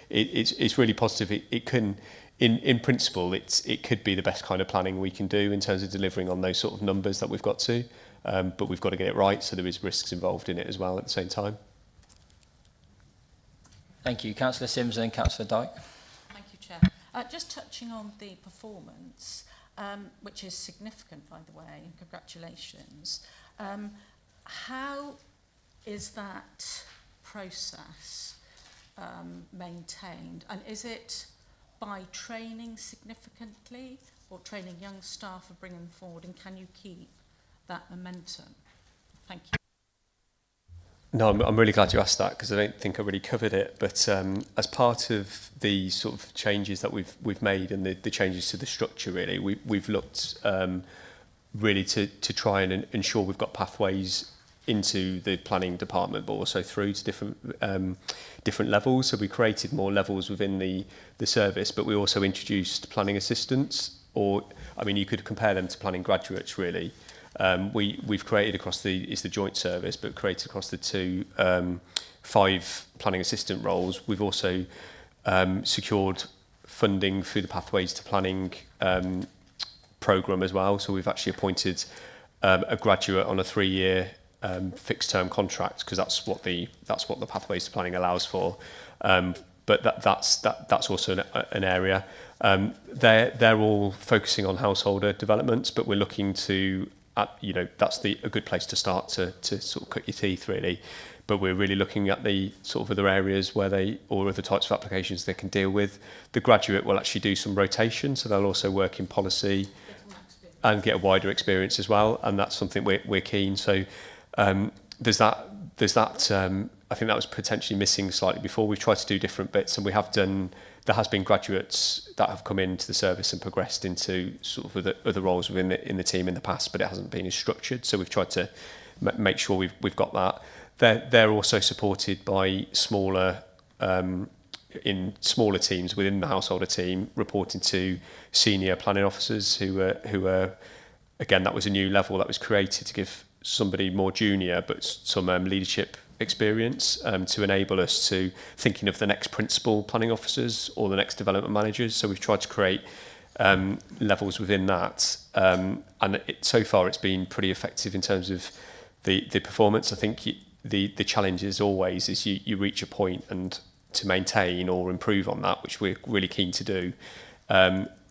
it's really positive. It can, in principle, it could be the best kind of planning we can do in terms of delivering on those sort of numbers that we've got to. But we've got to get it right, so there is risks involved in it as well at the same time. Thank you. Councillor Sims and then Councillor Dyke. Thank you, Chair. Just touching on the performance, which is significant, by the way, and congratulations. How is that process maintained? And is it by training significantly, or training young staff and bringing them forward? And can you keep that momentum? Thank you. No, I'm really glad you asked that because I don't think I really covered it. But as part of the sort of changes that we've made and the changes to the structure, really, we've looked really to try and ensure we've got pathways into the planning department, but also through to different levels. So we created more levels within the service, but we also introduced planning assistants, or I mean, you could compare them to planning graduates, really. We've created across it's the joint service, but created across the 5 planning assistant roles. We've also secured funding through the Pathways to Planning programme as well. So we've actually appointed a graduate on a 3-year fixed term contract, because that's what the Pathways to Planning allows for. But that's also an area. They're all focusing on householder developments, but we're looking to that's a good place to start to sort of cut your teeth, really. But we're really looking at the sort of other areas or other types of applications they can deal with. The graduate will actually do some rotation, so they'll also work in policy and get a wider experience as well, and that's something we're keen. So there's that. I think that was potentially missing slightly before. We've tried to do different bits, and there has been graduates that have come into the service and progressed into sort of other roles within the team in the past, but it hasn't been as structured. So we've tried to make sure we've got that. They're also supported by smaller teams within the householder team, reporting to senior planning officers who are again, that was a new level that was created to give somebody more junior but some leadership experience to enable us to thinking of the next principal planning officers or the next development managers. So we've tried to create levels within that, and so far it's been pretty effective in terms of the performance. I think the challenge is always you reach a point, and to maintain or improve on that, which we're really keen to do,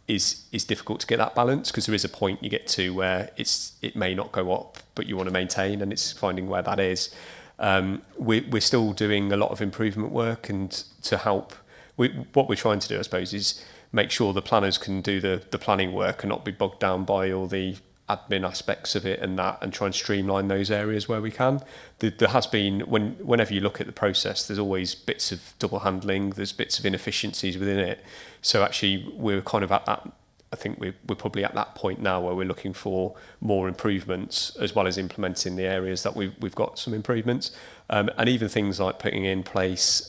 is difficult to get that balance, because there is a point you get to where it may not go up, but you want to maintain, and it's finding where that is. We're still doing a lot of improvement work, and to help, what we're trying to do, I suppose, is make sure the planners can do the planning work and not be bogged down by all the admin aspects of it and try and streamline those areas where we can. There has been, whenever you look at the process, there's always bits of double handling, there's bits of inefficiencies within it. So actually we're kind of at that, I think we're probably at that point now where we're looking for more improvements, as well as implementing the areas that we've got some improvements. And even things like putting in place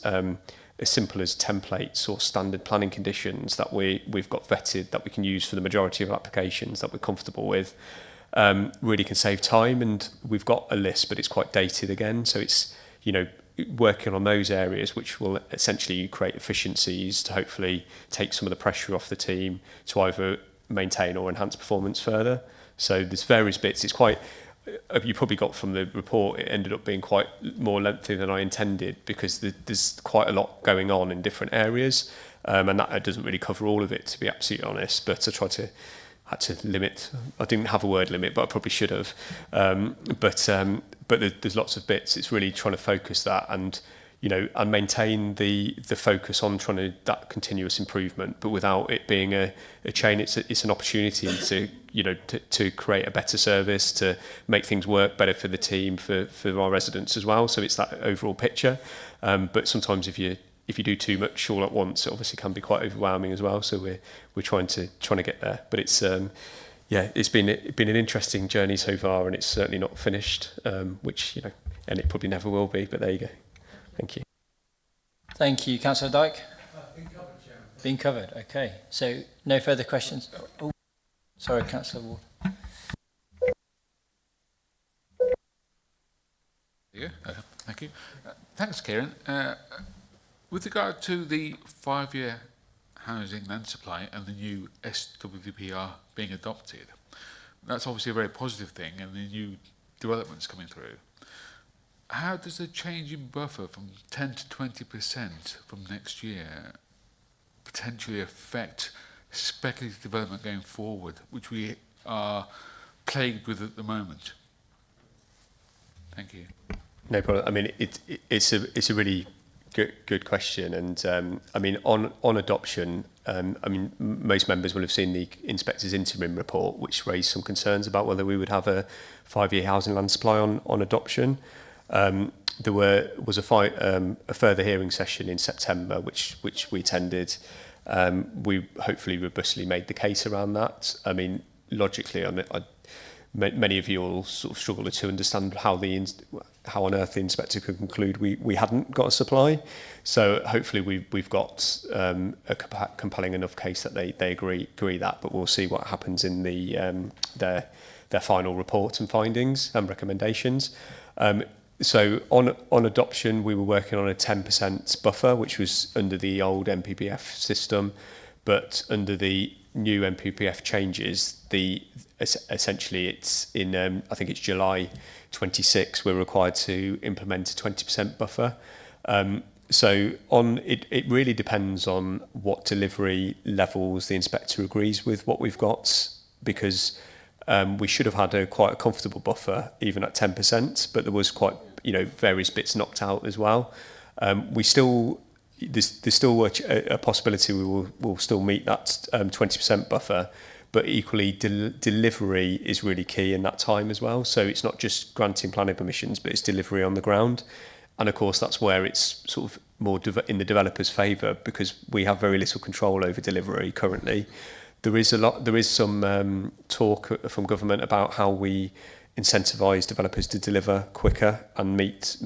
as simple as templates or standard planning conditions that we've got vetted that we can use for the majority of applications that we're comfortable with, really can save time. And we've got a list, but it's quite dated again. So it's, working on those areas which will essentially create efficiencies to hopefully take some of the pressure off the team to either maintain or enhance performance further. So there's various bits. It's quite, you probably got from the report, it ended up being quite more lengthy than I intended, because there's quite a lot going on in different areas, and that doesn't really cover all of it, to be absolutely honest. But I had to limit. I didn't have a word limit, but I probably should have. But there's lots of bits. It's really trying to focus that and maintain the focus on trying to that continuous improvement, but without it being a chain. It's an opportunity to create a better service, to make things work better for the team, for our residents as well. So it's that overall picture. But sometimes if you do too much all at once, it obviously can be quite overwhelming as well. So we're trying to get there. But it's it's been an interesting journey so far, and it's certainly not finished. Which and it probably never will be. But there you go. Thank you. Thank you, Councillor Dyke. Been covered. Okay. So no further questions. Oh, sorry, Councillor Ward. Yeah, thank you. Thanks, Kieran. With regard to the 5-year housing land supply and the new SWPR being adopted, that's obviously a very positive thing, and the new developments coming through. How does the change in buffer from 10 to 20% from next year potentially affect speculative development going forward, which we are plagued with at the moment? Thank you. No problem. I mean, it's a really good question, and I mean on adoption. I mean, most members will have seen the inspector's interim report, which raised some concerns about whether we would have a 5-year housing land supply on adoption. was a further hearing session in September, which we attended. We hopefully robustly made the case around that. I mean, logically, many of you will sort of struggle to understand how on earth the inspector could conclude we hadn't got a supply. So hopefully we've got a compelling enough case that they agree that, but we'll see what happens in their final report and findings and recommendations. So on adoption, we were working on a 10% buffer, which was under the old MPPF system, but under the new MPPF changes, essentially it's in I think it's July 26 we're required to implement a 20% buffer. So it really depends on what delivery levels the inspector agrees with what we've got, because we should have had quite a comfortable buffer even at 10%, but there was quite various bits knocked out as well. There's still a possibility we'll still meet that 20% buffer, but equally delivery is really key in that time as well. So it's not just granting planning permissions, but it's delivery on the ground. And of course, that's where it's sort of more in the developer's favour, because we have very little control over delivery currently. There is some talk from government about how we incentivise developers to deliver quicker and meet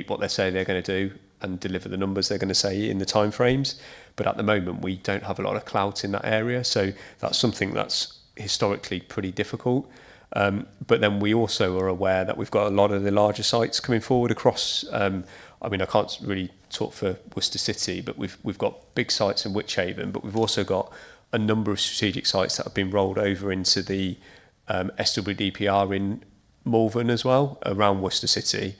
what they say they're going to do and deliver the numbers they're going to say in the timeframes. But at the moment, we don't have a lot of clout in that area, so that's something that's historically pretty difficult. But then we also are aware that we've got a lot of the larger sites coming forward across. I mean, I can't really talk for Worcester City, but we've got big sites in Wychavon, but we've also got a number of strategic sites that have been rolled over into the SWDPR in Malvern as well, around Worcester City.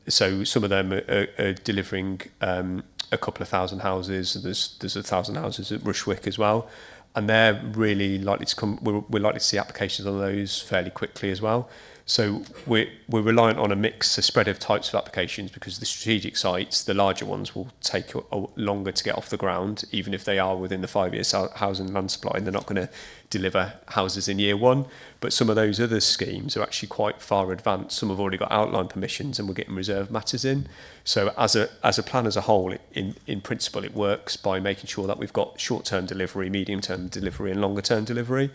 So some of them are delivering a couple of thousand houses. There's 1,000 houses at Rushwick as well, and they're really likely to come. We're likely to see applications on those fairly quickly as well. So we're reliant on a spread of types of applications, because the strategic sites, the larger ones, will take longer to get off the ground, even if they are within the 5 years housing land supply. They're not going to deliver houses in year one. But some of those other schemes are actually quite far advanced. Some have already got outline permissions, and we're getting reserve matters in. So as a plan as a whole, in principle, it works by making sure that we've got short-term delivery, medium-term delivery, and longer-term delivery.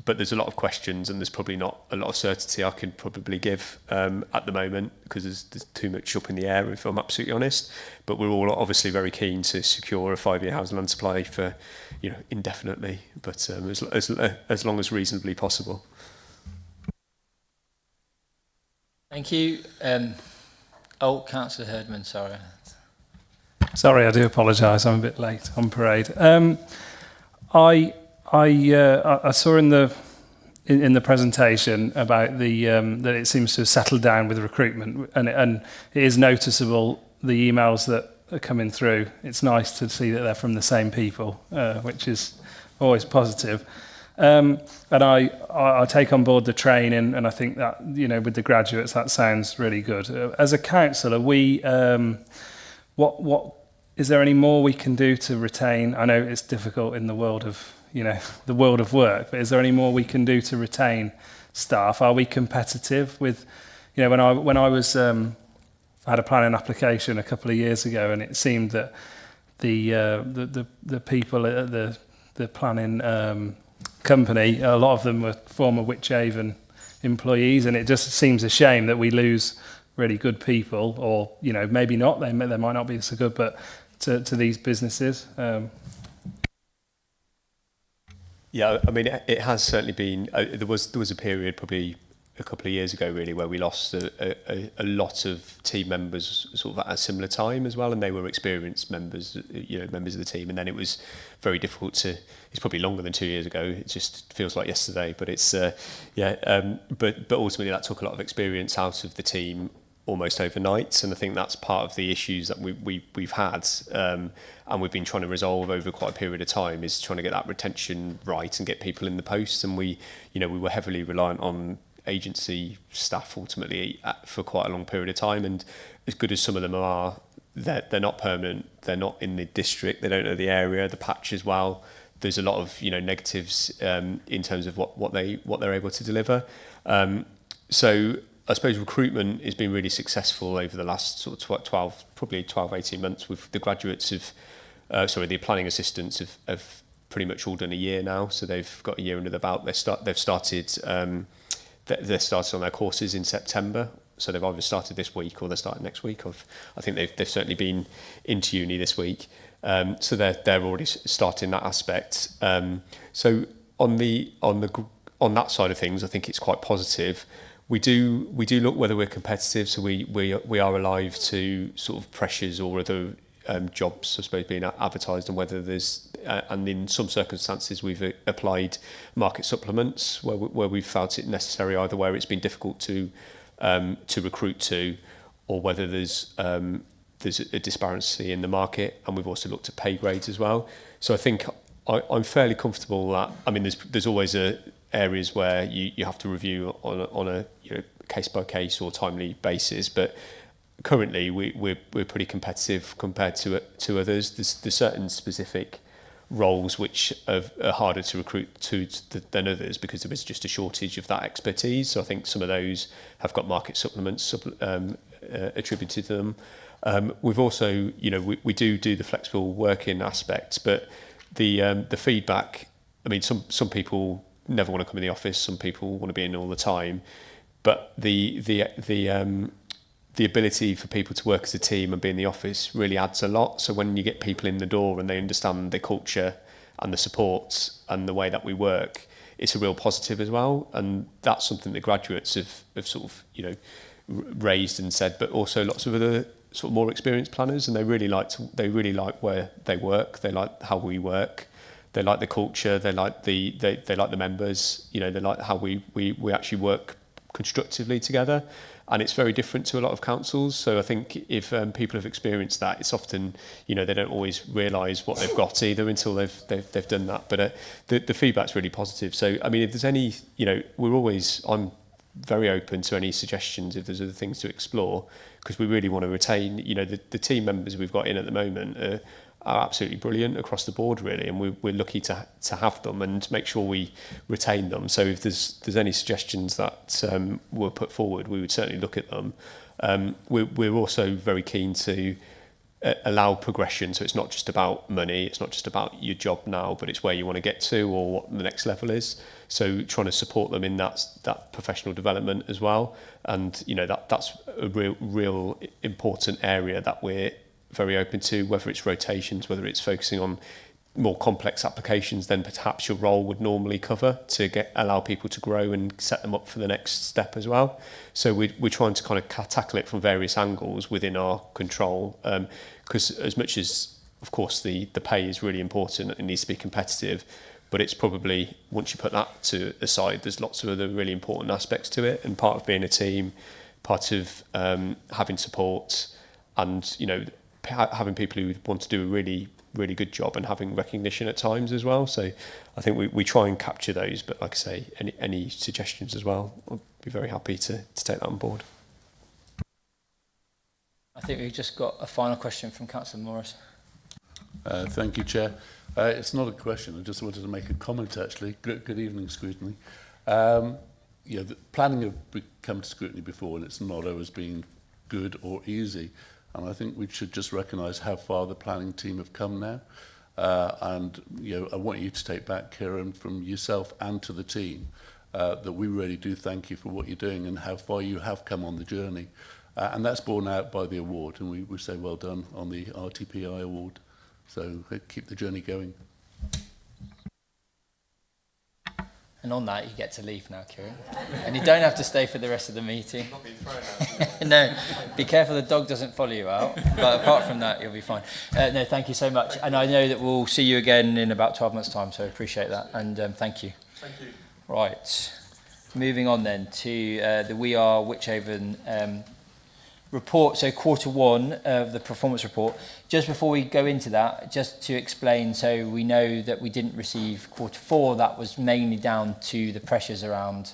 But there's a lot of questions, and there's probably not a lot of certainty I can probably give at the moment, because there's too much up in the air, if I'm absolutely honest. But we're all obviously very keen to secure a 5-year housing land supply for, indefinitely, but as long as reasonably possible. Thank you. Councillor Herdman, sorry. Sorry, I do apologise. I'm a bit late on parade. I saw in the presentation about that it seems to have settled down with recruitment, and it is noticeable, the emails that are coming through. It's nice to see that they're from the same people, which is always positive. And I take on board the training, and I think that with the graduates that sounds really good. As a council, what is there any more we can do to retain? I know it's difficult in the world of work, but is there any more we can do to retain staff? Are we competitive with, when I was I had a planning application a couple of years ago, and it seemed that the people at the planning company, a lot of them were former Wychavon employees, and it just seems a shame that we lose really good people, or maybe not, they might not be so good, but to these businesses. Yeah, I mean, it has certainly been. There was a period, probably a couple of years ago, really, where we lost a lot of team members sort of at a similar time as well, and they were experienced members, members of the team, and then it was very difficult to. It's probably longer than 2 years ago. It just feels like yesterday, but it's but ultimately that took a lot of experience out of the team almost overnight, and I think that's part of the issues that we've had, and we've been trying to resolve over quite a period of time, is trying to get that retention right and get people in the posts. And we were heavily reliant on agency staff ultimately for quite a long period of time, and as good as some of them are, they're not permanent, they're not in the district, they don't know the area, the patch as well. There's a lot of negatives in terms of what they're able to deliver. So I suppose recruitment has been really successful over the last sort of 12, 18 months. With the graduates of, the planning assistants have pretty much all done a year now, so they've got a year under their belt. They've started on their courses in September, so they've either started this week or they're starting next week. I think they've certainly been into uni this week, so they're already starting that aspect. So on that side of things, I think it's quite positive. We do look whether we're competitive, so we are alive to sort of pressures or other jobs, I suppose, being advertised, and whether there's and in some circumstances we've applied market supplements where we've felt it necessary, either where it's been difficult to recruit to, or whether there's a disparity in the market, and we've also looked at pay grades as well. So I think I'm fairly comfortable that, I mean, there's always areas where you have to review on a case by case or timely basis, but currently we're pretty competitive compared to others. There's certain specific roles which are harder to recruit than others because there is just a shortage of that expertise. So I think some of those have got market supplements attributed to them. We've also, we do the flexible working aspect, but the feedback, I mean, some people never want to come in the office, some people want to be in all the time, but the ability for people to work as a team and be in the office really adds a lot. So when you get people in the door and they understand the culture and the support and the way that we work, it's a real positive as well. And that's something that graduates have sort of, raised and said, but also lots of other sort of more experienced planners, and they really like where they work, they like how we work, they like the culture, they like the members, they like how we actually work constructively together. And it's very different to a lot of councils. So I think if people have experienced that, it's often, they don't always realise what they've got either until they've done that. But the feedback's really positive. So, I mean, if there's any, I'm very open to any suggestions if there's other things to explore, because we really want to retain, the team members we've got in at the moment are absolutely brilliant across the board, really, and we're lucky to have them and make sure we retain them. So if there's any suggestions that were put forward, we would certainly look at them. We're also very keen to allow progression, so it's not just about money, it's not just about your job now, but it's where you want to get to or what the next level is. So trying to support them in that professional development as well, and that's a real important area that we're very open to, whether it's rotations, whether it's focusing on more complex applications than perhaps your role would normally cover, to allow people to grow and set them up for the next step as well. So we're trying to kind of tackle it from various angles within our control, because as much as, of course, the pay is really important, it needs to be competitive, but it's probably, once you put that to the side, there's lots of other really important aspects to it, and part of being a team, part of having support, and having people who want to do a really, really good job and having recognition at times as well. So I think we try and capture those, but like I say, any suggestions as well, I'd be very happy to take that on board. I think we've just got a final question from Councillor Morris. Thank you, Chair. It's not a question, I just wanted to make a comment, actually. Good evening, Scrutiny. The planning have come to Scrutiny before, and it's not always been good or easy. And I think we should just recognise how far the planning team have come now. And I want you to take back, Kieran, from yourself and to the team, that we really do thank you for what you're doing and how far you have come on the journey. And that's borne out by the award, and we say well done on the RTPI award. So keep the journey going. And on that, you get to leave now, Kieran. And you don't have to stay for the rest of the meeting. Not being thrown out. No, be careful the dog doesn't follow you out. But apart from that, you'll be fine. No, thank you so much. And I know that we'll see you again in about 12 months' time, so I appreciate that. And thank you. Thank you. Right. Moving on then to the We Are Wychavon report, so quarter one of the performance report. Just before we go into that, just to explain, so we know that we didn't receive quarter four. That was mainly down to the pressures around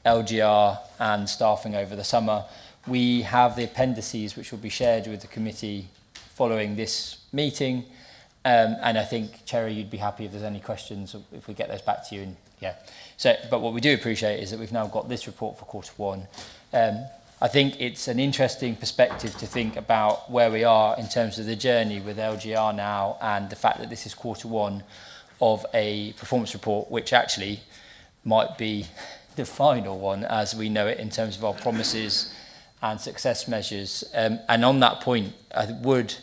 LGR and staffing over the summer. We have the appendices which will be shared with the committee following this meeting, and I think, Cherry, you'd be happy if there's any questions if we get those back to you. And yeah, so but what we do appreciate is that we've now got this report for quarter one. I think it's an interesting perspective to think about where we are in terms of the journey with LGR now, and the fact that this is Q1 of a performance report, which actually might be the final one as we know it in terms of our promises and success measures. And on that point, I would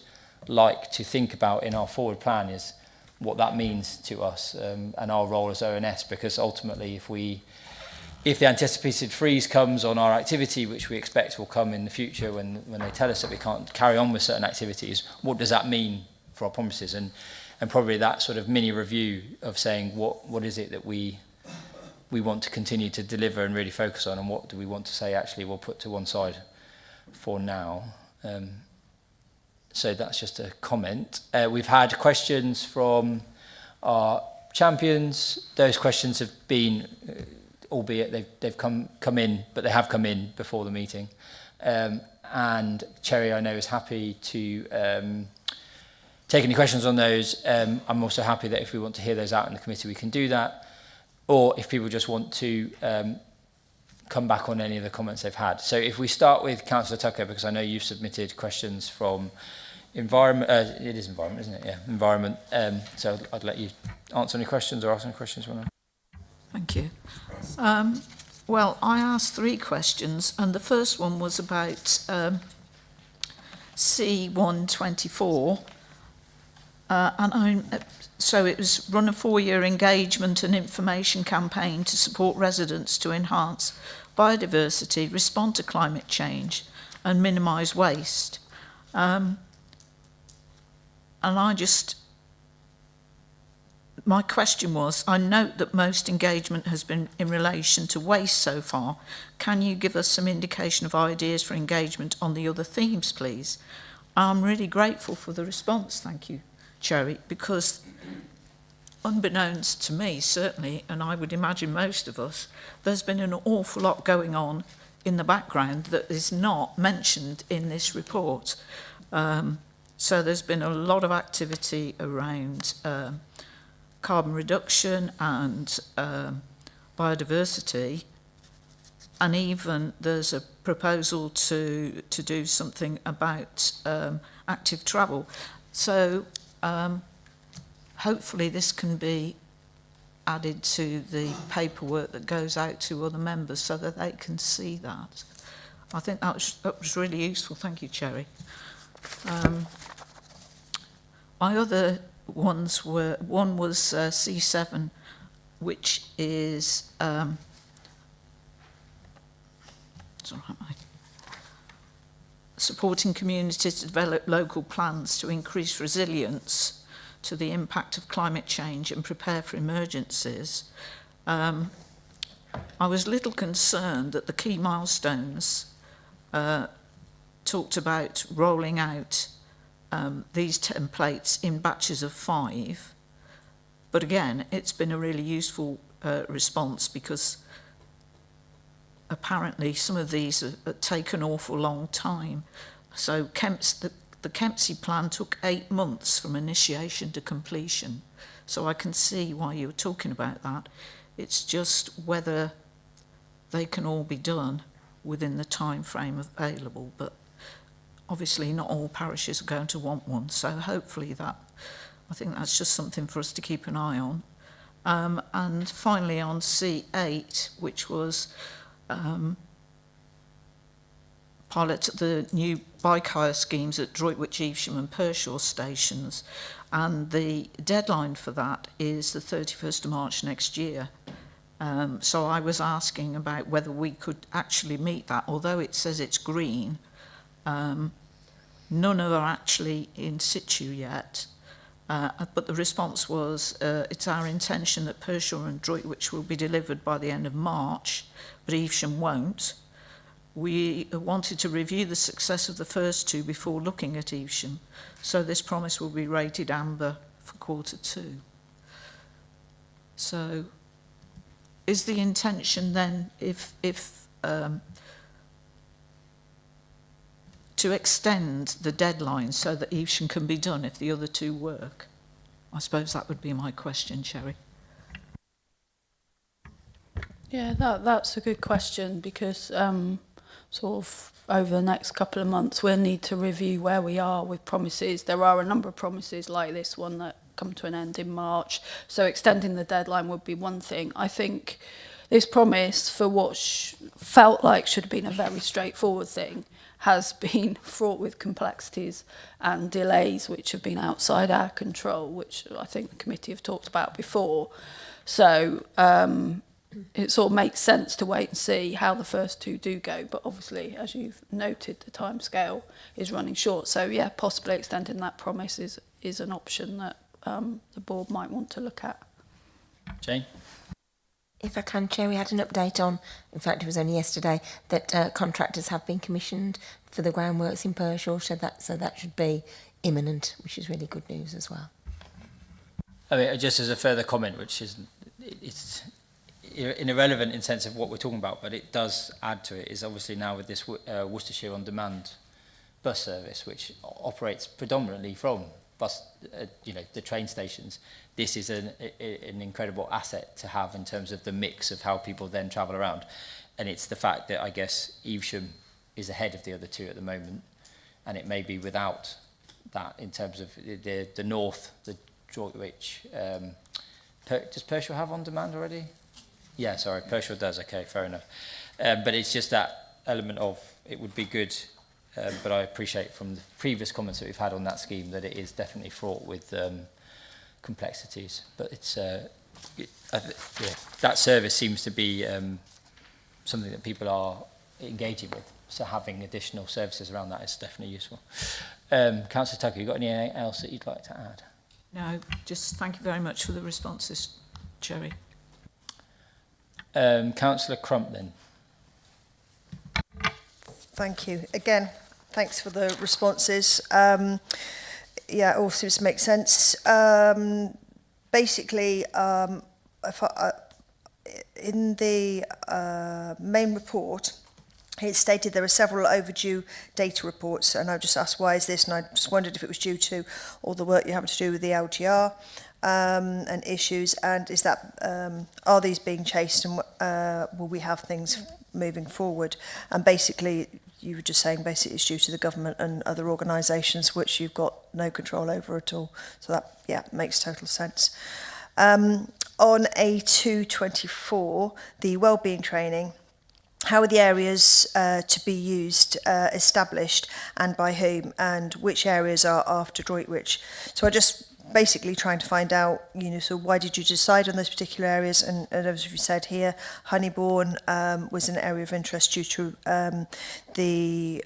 like to think about in our forward plan is what that means to us and our role as ONS, because ultimately if the anticipated freeze comes on our activity, which we expect will come in the future when they tell us that we can't carry on with certain activities, what does that mean for our promises? And probably that sort of mini review of saying what is it that we want to continue to deliver and really focus on, and what do we want to say actually we'll put to one side for now. So that's just a comment. We've had questions from our champions. Those questions have been, albeit they've come in, but they have come in before the meeting. And Cherry, I know, is happy to take any questions on those. I'm also happy that if we want to hear those out in the committee, we can do that. Or if people just want to come back on any of the comments they've had. So if we start with Councillor Tucker, because I know you've submitted questions from environment, it is environment, isn't it? Yeah, environment. So I'd let you answer any questions or ask any questions. Thank you. Well, I asked 3 questions, and the first one was about C124, so it was run a 4-year engagement and information campaign to support residents to enhance biodiversity, respond to climate change, and minimise waste. And my question was, I note that most engagement has been in relation to waste so far. Can you give us some indication of ideas for engagement on the other themes, please? I'm really grateful for the response, thank you, Cherry, because unbeknownst to me, certainly, and I would imagine most of us, there's been an awful lot going on in the background that is not mentioned in this report. So there's been a lot of activity around carbon reduction and biodiversity, and even there's a proposal to do something about active travel. So hopefully this can be added to the paperwork that goes out to other members so that they can see that. I think that was really useful. Thank you, Cherry. My other ones were, one was C7, which is supporting communities to develop local plans to increase resilience to the impact of climate change and prepare for emergencies. I was a little concerned that the key milestones talked about rolling out these templates in batches of 5. But again, it's been a really useful response, because apparently some of these have taken an awful long time. So the Kempsey plan took 8 months from initiation to completion. So I can see why you're talking about that. It's just whether they can all be done within the time frame available. But obviously not all parishes are going to want one. So hopefully I think that's just something for us to keep an eye on. And finally on C8, which was pilot the new bike hire schemes at Droitwich, Evesham and Pershore stations, and the deadline for that is the 31st of March next year. So I was asking about whether we could actually meet that, although it says it's green. None are actually in situ yet, but the response was it's our intention that Pershore and Droitwich will be delivered by the end of March, but Evesham won't. We wanted to review the success of the first 2 before looking at Evesham, so this promise will be rated amber for Q2. So is the intention then, if to extend the deadline so that Evesham can be done if the other 2 work? I suppose that would be my question, Cherry. Yeah, that's a good question, because sort of over the next couple of months, we'll need to review where we are with promises. There are a number of promises like this one that come to an end in March, so extending the deadline would be one thing. I think this promise, for what felt like should have been a very straightforward thing, has been fraught with complexities and delays which have been outside our control, which I think the committee have talked about before. So it sort of makes sense to wait and see how the first two do go. But obviously, as you've noted, the timescale is running short. So yeah, possibly extending that promise is an option that the board might want to look at. Jane? If I can, Chair, we had an update on, in fact it was only yesterday, that contractors have been commissioned for the groundworks in Pershore, so that should be imminent, which is really good news as well. I mean, just as a further comment, which is, it's irrelevant in sense of what we're talking about, but it does add to it, is obviously now with this Worcestershire On Demand bus service, which operates predominantly from the train stations. This is an incredible asset to have in terms of the mix of how people then travel around. And it's the fact that I guess Evesham is ahead of the other two at the moment, and it may be without that in terms of the north, the Droitwich. Does Pershore have On Demand already? Yeah, sorry, Pershore does. Okay, fair enough. But it's just that element of it would be good. But I appreciate from the previous comments that we've had on that scheme that it is definitely fraught with complexities. But it's that service seems to be something that people are engaging with. So having additional services around that is definitely useful. Councillor Tucker, you got anything else that you'd like to add? No, just thank you very much for the responses, Jerry. Councillor Crump then. Thank you. Again, thanks for the responses. Yeah, it all seems to make sense. Basically, in the main report, it stated there are several overdue data reports, and I just asked why is this, and I just wondered if it was due to all the work you're having to do with the LGR and issues, and is that are these being chased, and will we have things moving forward? And basically, you were just saying basically it's due to the government and other organisations which you've got no control over at all. So that, yeah, makes total sense. On A224, the wellbeing training, how are the areas to be used established, and by whom, and which areas are after Droitwich? So I just basically trying to find out, so why did you decide on those particular areas? And as you said here, Honeybourne was an area of interest due to the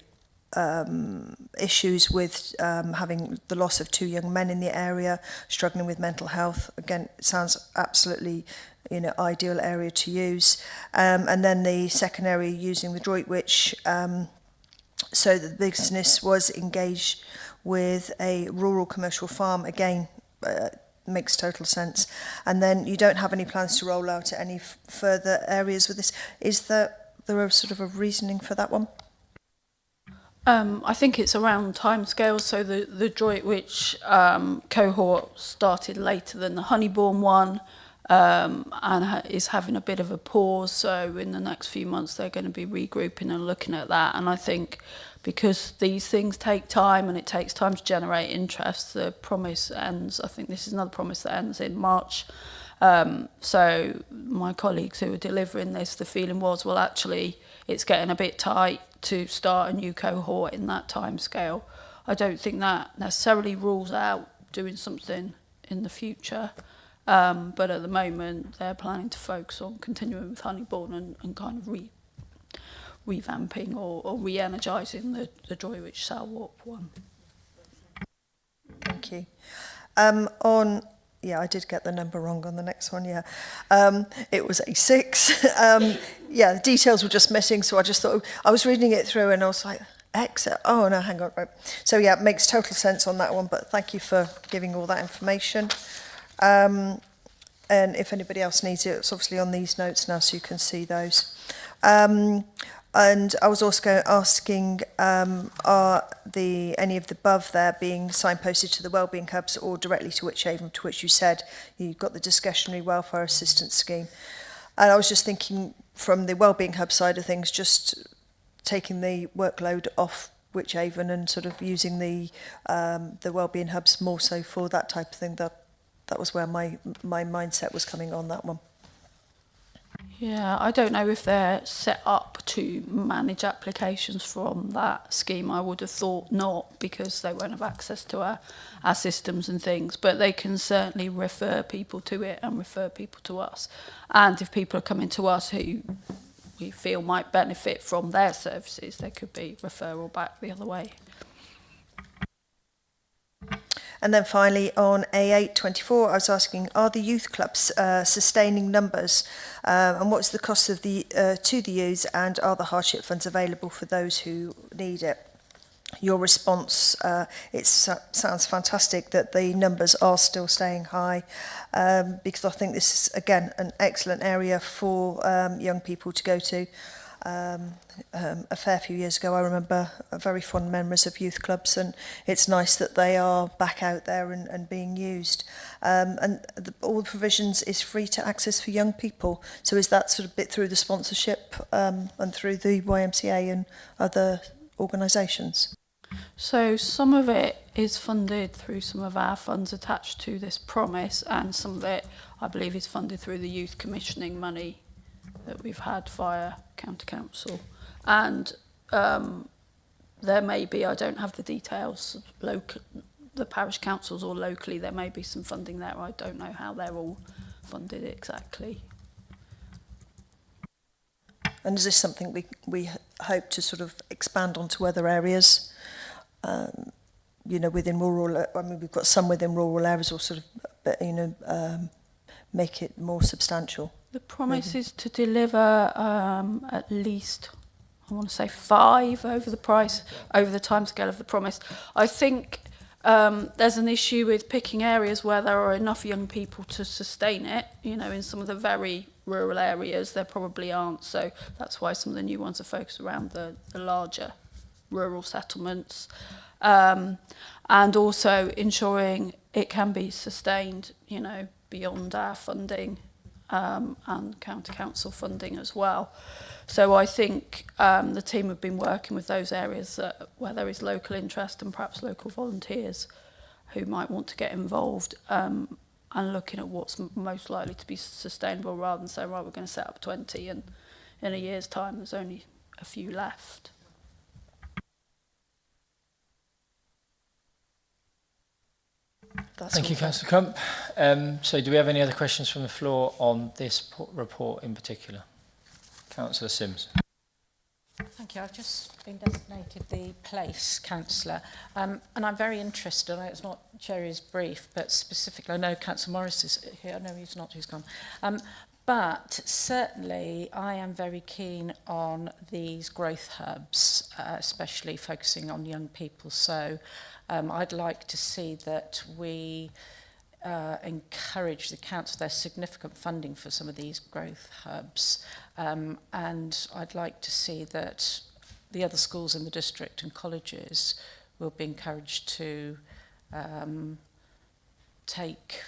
issues with having the loss of 2 young men in the area, struggling with mental health. Again, it sounds absolutely ideal area to use. And then the second area using the Droitwich, so the business was engaged with a rural commercial farm. Again, makes total sense. And then you don't have any plans to roll out to any further areas with this. Is there a sort of a reasoning for that one? I think it's around timescales. So the Droitwich cohort started later than the Honeybourne one, and is having a bit of a pause. So in the next few months, they're going to be regrouping and looking at that. And I think because these things take time and it takes time to generate interest, the promise ends. I think this is another promise that ends in March. So my colleagues who were delivering this, the feeling was, well, actually, it's getting a bit tight to start a new cohort in that time scale. I don't think that necessarily rules out doing something in the future. But at the moment, they're planning to focus on continuing with Honeybourne and kind of revamping or re-energising the Droitwich Salwarp one. Thank you. Yeah, I did get the number wrong on the next one, yeah. It was A6. Yeah, the details were just missing, so I just thought, I was reading it through and I was like, exit. Oh, no, hang on. Right. So, yeah, it makes total sense on that one, but thank you for giving all that information. And if anybody else needs it, it's obviously on these notes now, so you can see those. And I was also asking, are any of the above there being signposted to the wellbeing hubs or directly to Wychavon, to which you said you've got the discretionary welfare assistance scheme? And I was just thinking from the wellbeing hub side of things, just taking the workload off Wychavon and sort of using the wellbeing hubs more so for that type of thing. That was where my mindset was coming on that one. Yeah, I don't know if they're set up to manage applications from that scheme. I would have thought not, because they won't have access to our systems and things, but they can certainly refer people to it and refer people to us. And if people are coming to us who we feel might benefit from their services, there could be referral back the other way. And then finally, on A824, I was asking, are the youth clubs sustaining numbers? And what's the cost of the to the youths, and are the hardship funds available for those who need it? Your response, it sounds fantastic that the numbers are still staying high, because I think this is, again, an excellent area for young people to go to. A fair few years ago, I remember very fond memories of youth clubs, and it's nice that they are back out there and being used. All the provisions is free to access for young people. So is that sort of bit through the sponsorship and through the YMCA and other organisations? So some of it is funded through some of our funds attached to this promise, and some of it, I believe, is funded through the youth commissioning money that we've had via County Council. And there may be, I don't have the details, the parish councils or locally, there may be some funding there. I don't know how they're all funded exactly. And is this something we hope to sort of expand onto other areas? You know, within rural, I mean, we've got some within rural areas, or sort of, you know, make it more substantial. The promise is to deliver at least, I want to say 5 over the timescale of the promise. I think there's an issue with picking areas where there are enough young people to sustain it. You know, in some of the very rural areas, there probably aren't. So that's why some of the new ones are focused around the larger rural settlements. And also ensuring it can be sustained, you know, beyond our funding. And county council funding as well. So I think the team have been working with those areas where there is local interest and perhaps local volunteers who might want to get involved, and looking at what's most likely to be sustainable, rather than saying, right, we're going to set up 20 and in a year's time there's only a few left. Thank you, Councillor Crump. So do we have any other questions from the floor on this report in particular? Councillor Sims. Thank you. I've just been designated the place councillor, and I'm very interested. I know it's not Cherry's brief, but specifically, I know Councillor Morris is here. I know he's not, he's gone. But certainly, I am very keen on these growth hubs, especially focusing on young people. So I'd like to see that we encourage the council. There's significant funding for some of these growth hubs, and I'd like to see that the other schools in the district and colleges will be encouraged to take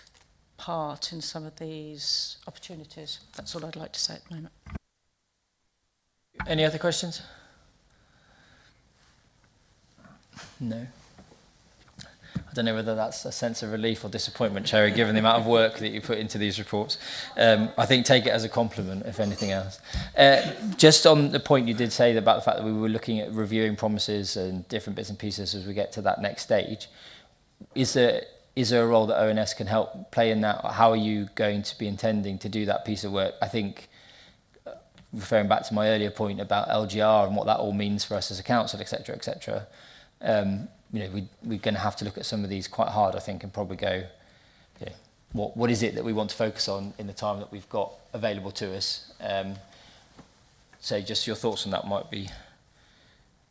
part in some of these opportunities. That's all I'd like to say at the moment. Any other questions? No. I don't know whether that's a sense of relief or disappointment, Cherry, given the amount of work that you put into these reports. I think take it as a compliment, if anything else. Just on the point you did say about the fact that we were looking at reviewing promises and different bits and pieces as we get to that next stage, is there a role that ONS can help play in that? How are you going to be intending to do that piece of work? I think, referring back to my earlier point about LGR and what that all means for us as a council, etc., you know, we're going to have to look at some of these quite hard, I think, and probably go, you know, what is it that we want to focus on in the time that we've got available to us? So just your thoughts on that might be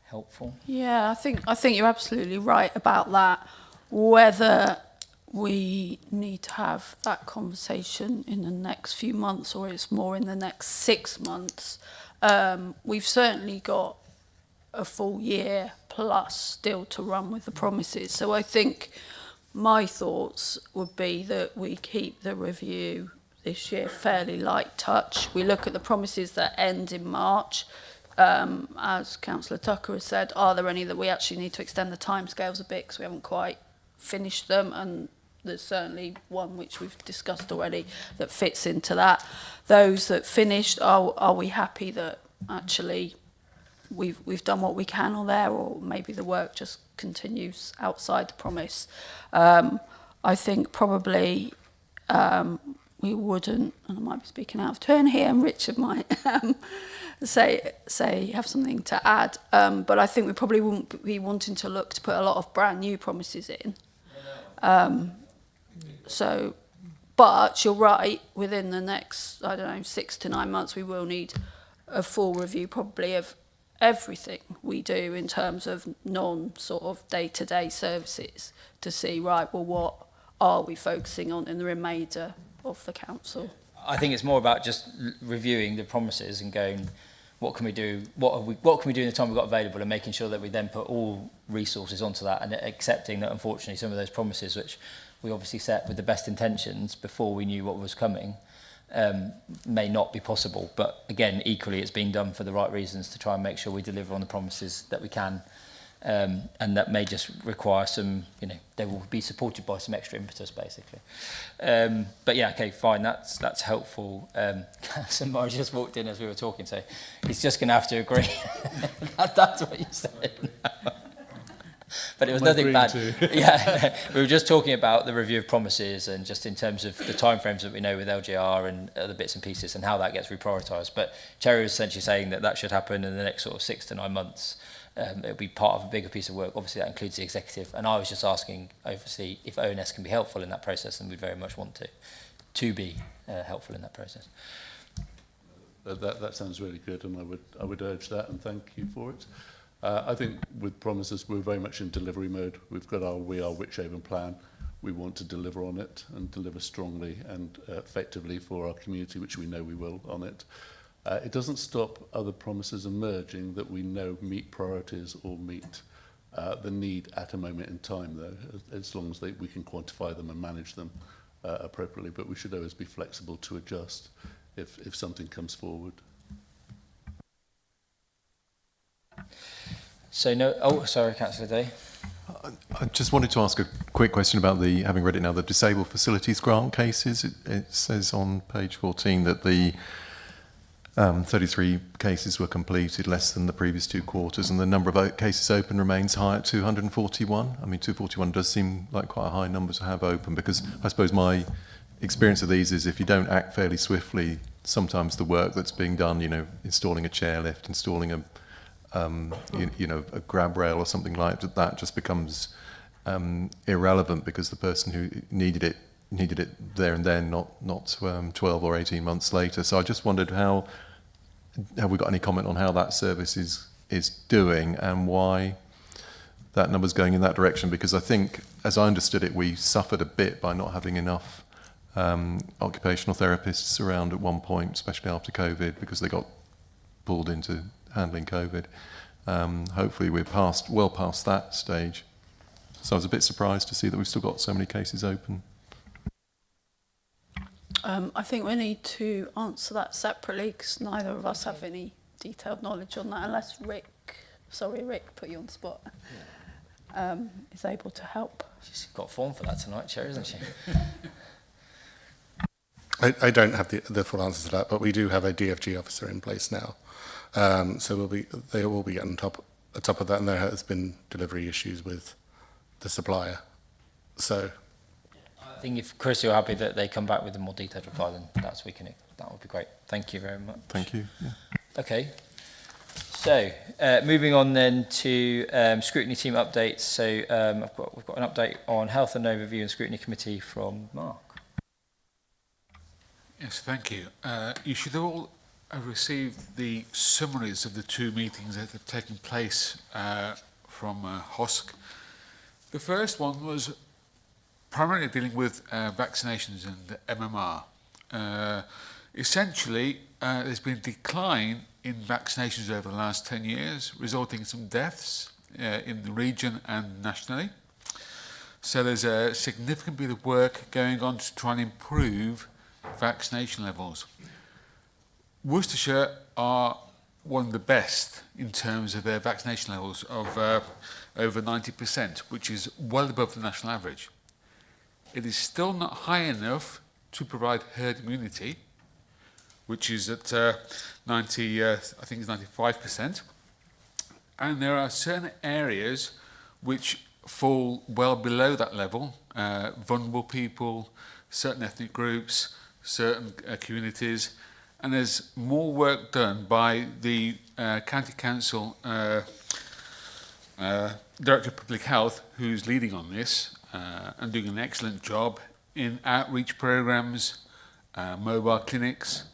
helpful. Yeah, I think you're absolutely right about that. Whether we need to have that conversation in the next few months or it's more in the next 6 months, we've certainly got a full year plus still to run with the promises. So I think my thoughts would be that we keep the review this year fairly light touch. We look at the promises that end in March, as Councillor Tucker has said, are there any that we actually need to extend the timescales a bit because we haven't quite finished them? And there's certainly one which we've discussed already that fits into that. Those that finished, are we happy that actually we've done what we can on there, or maybe the work just continues outside the promise? I think probably we wouldn't, and I might be speaking out of turn here, and Richard might say have something to add, but I think we probably wouldn't be wanting to look to put a lot of brand new promises in. So, but you're right, within the next, I don't know, 6 to 9 months, we will need a full review probably of everything we do in terms of non-sort of day-to-day services to see, right, well, what are we focusing on in the remainder of the council? I think it's more about just reviewing the promises and going, what can we do? What can we do in the time we've got available, and making sure that we then put all resources onto that, and accepting that unfortunately some of those promises, which we obviously set with the best intentions before we knew what was coming, may not be possible. But again, equally, it's being done for the right reasons to try and make sure we deliver on the promises that we can. And that may just require some, they will be supported by some extra impetus, basically. But yeah, okay, fine, that's helpful. Somebody just walked in as we were talking, so he's just going to have to agree. That's what you said. But it was nothing bad. Yeah, we were just talking about the review of promises, and just in terms of the timeframes that we know with LGR and other bits and pieces, and how that gets reprioritised. But Cherry was essentially saying that should happen in the next sort of 6 to 9 months. It'll be part of a bigger piece of work. Obviously, that includes the executive. And I was just asking, obviously, if ONS can be helpful in that process, and we'd very much want to be helpful in that process. That sounds really good, and I would urge that, and thank you for it. I think with promises, we're very much in delivery mode. We've got our We Are Wychavon plan. We want to deliver on it, and deliver strongly and effectively for our community, which we know we will on it. It doesn't stop other promises emerging that we know meet priorities or meet the need at a moment in time, though, as long as we can quantify them and manage them appropriately. But we should always be flexible to adjust if something comes forward. So no, oh, sorry, Councillor Day. I just wanted to ask a quick question about having read it now, the disabled facilities grant cases. It says on page 14 that the 33 cases were completed, less than the previous 2 quarters, and the number of cases open remains high at 241. I mean, 241 does seem like quite a high number to have open, because I suppose my experience of these is if you don't act fairly swiftly, sometimes the work that's being done, installing a chairlift, installing a grab rail or something like that just becomes irrelevant, because the person who needed it there and then, not 12 or 18 months later. So I just wondered, have we got any comment on how that service is doing, and why that number's going in that direction? Because I think, as I understood it, we suffered a bit by not having enough occupational therapists around at one point, especially after COVID, because they got pulled into handling COVID. Hopefully we're well past that stage. So I was a bit surprised to see that we've still got so many cases open. I think we need to answer that separately, because neither of us have any detailed knowledge on that, unless Rick, put you on the spot, is able to help. She's got a form for that tonight, Cherry, isn't she? I don't have the full answer to that, but we do have a DFG officer in place now. So they will be on top of that, and there has been delivery issues with the supplier. So I think if Chris, you're happy that they come back with a more detailed reply, then that would be great. Thank you very much. Thank you. Yeah. Okay. So moving on then to scrutiny team updates. So we've got an update on health and overview and scrutiny committee from Mark. Yes, thank you. You should all have received the summaries of the 2 meetings that have taken place from HOSC. The first one was primarily dealing with vaccinations and MMR. Essentially, there's been a decline in vaccinations over the last 10 years, resulting in some deaths in the region and nationally. So there's a significant bit of work going on to try and improve vaccination levels. Worcestershire are one of the best in terms of their vaccination levels of over 90%, which is well above the national average. It is still not high enough to provide herd immunity, which is at 90, I think it's 95%. And there are certain areas which fall well below that level, vulnerable people, certain ethnic groups, certain communities, and there's more work done by the County Council Director of Public Health, who's leading on this and doing an excellent job in outreach programs, mobile clinics,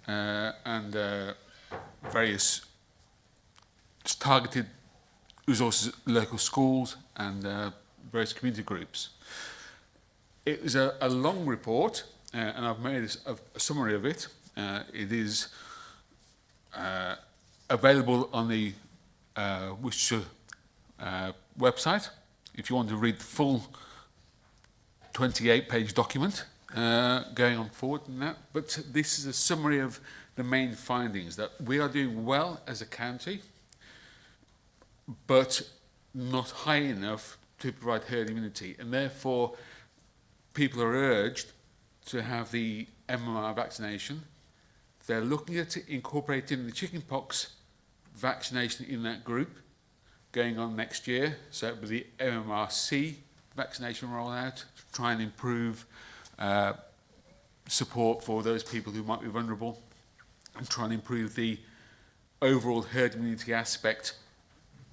and various targeted resources, local schools and various community groups. It was a long report, and I've made a summary of it. It is available on the Worcestershire website if you want to read the full 28-page document going on forward in that. But this is a summary of the main findings, that we are doing well as a county, but not high enough to provide herd immunity, and therefore people are urged to have the MMR vaccination. They're looking at incorporating the chickenpox vaccination in that group going on next year, so it will be the MMRC vaccination rollout to try and improve support for those people who might be vulnerable and try and improve the overall herd immunity aspect,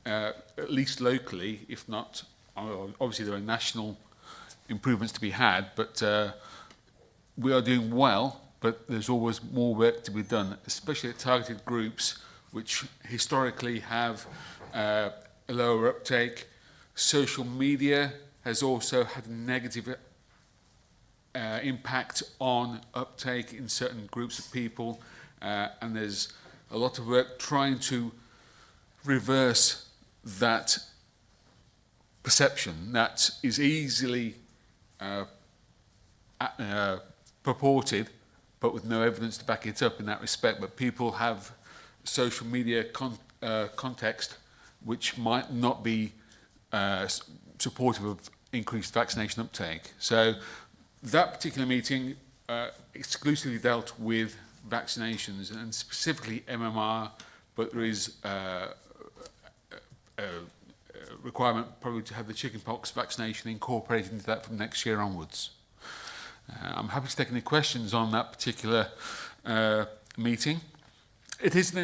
at least locally, if not, obviously there are national improvements to be had, but we are doing well, but there's always more work to be done, especially at targeted groups which historically have a lower uptake. Social media has also had a negative impact on uptake in certain groups of people, and there's a lot of work trying to reverse that perception that is easily purported, but with no evidence to back it up in that respect. But people have social media context which might not be supportive of increased vaccination uptake. So that particular meeting exclusively dealt with vaccinations and specifically MMR, but there is a requirement probably to have the chickenpox vaccination incorporated into that from next year onwards. I'm happy to take any questions on that particular meeting. It is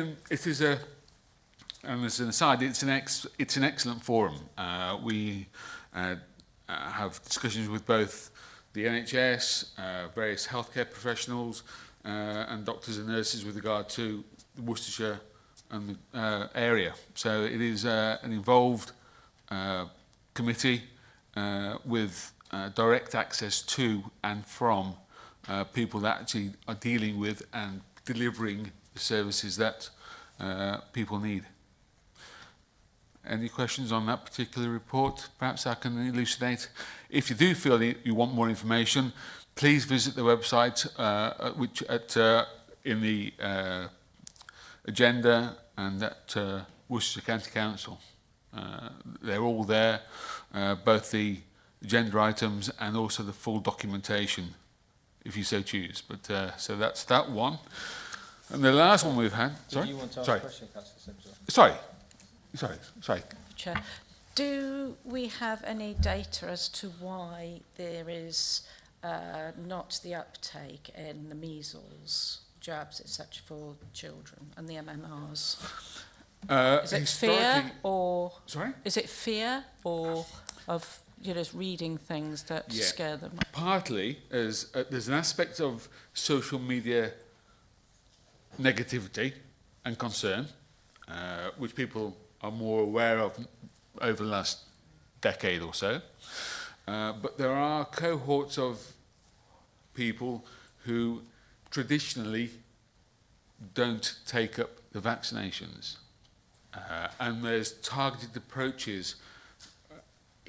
a, and as an aside, it's an excellent forum. We have discussions with both the NHS, various healthcare professionals, and doctors and nurses with regard to Worcestershire and the area. So it is an involved committee with direct access to and from people that actually are dealing with and delivering the services that people need. Any questions on that particular report? Perhaps I can elucidate. If you do feel that you want more information, please visit the website in the agenda and at Worcestershire County Council. They're all there, both the agenda items and also the full documentation, if you so choose. But so that's that one. And the last one we've had. Sorry. Do you want to ask a question, Councillor Simpson? Sorry. Chair, do we have any data as to why there is not the uptake in the measles jabs, etc., for children and the MMRs? Is it fear or? Sorry? Is it fear or of just reading things that scare them? Partly, as there's an aspect of social media negativity and concern, which people are more aware of over the last decade or so. But there are cohorts of people who traditionally don't take up the vaccinations. And there's targeted approaches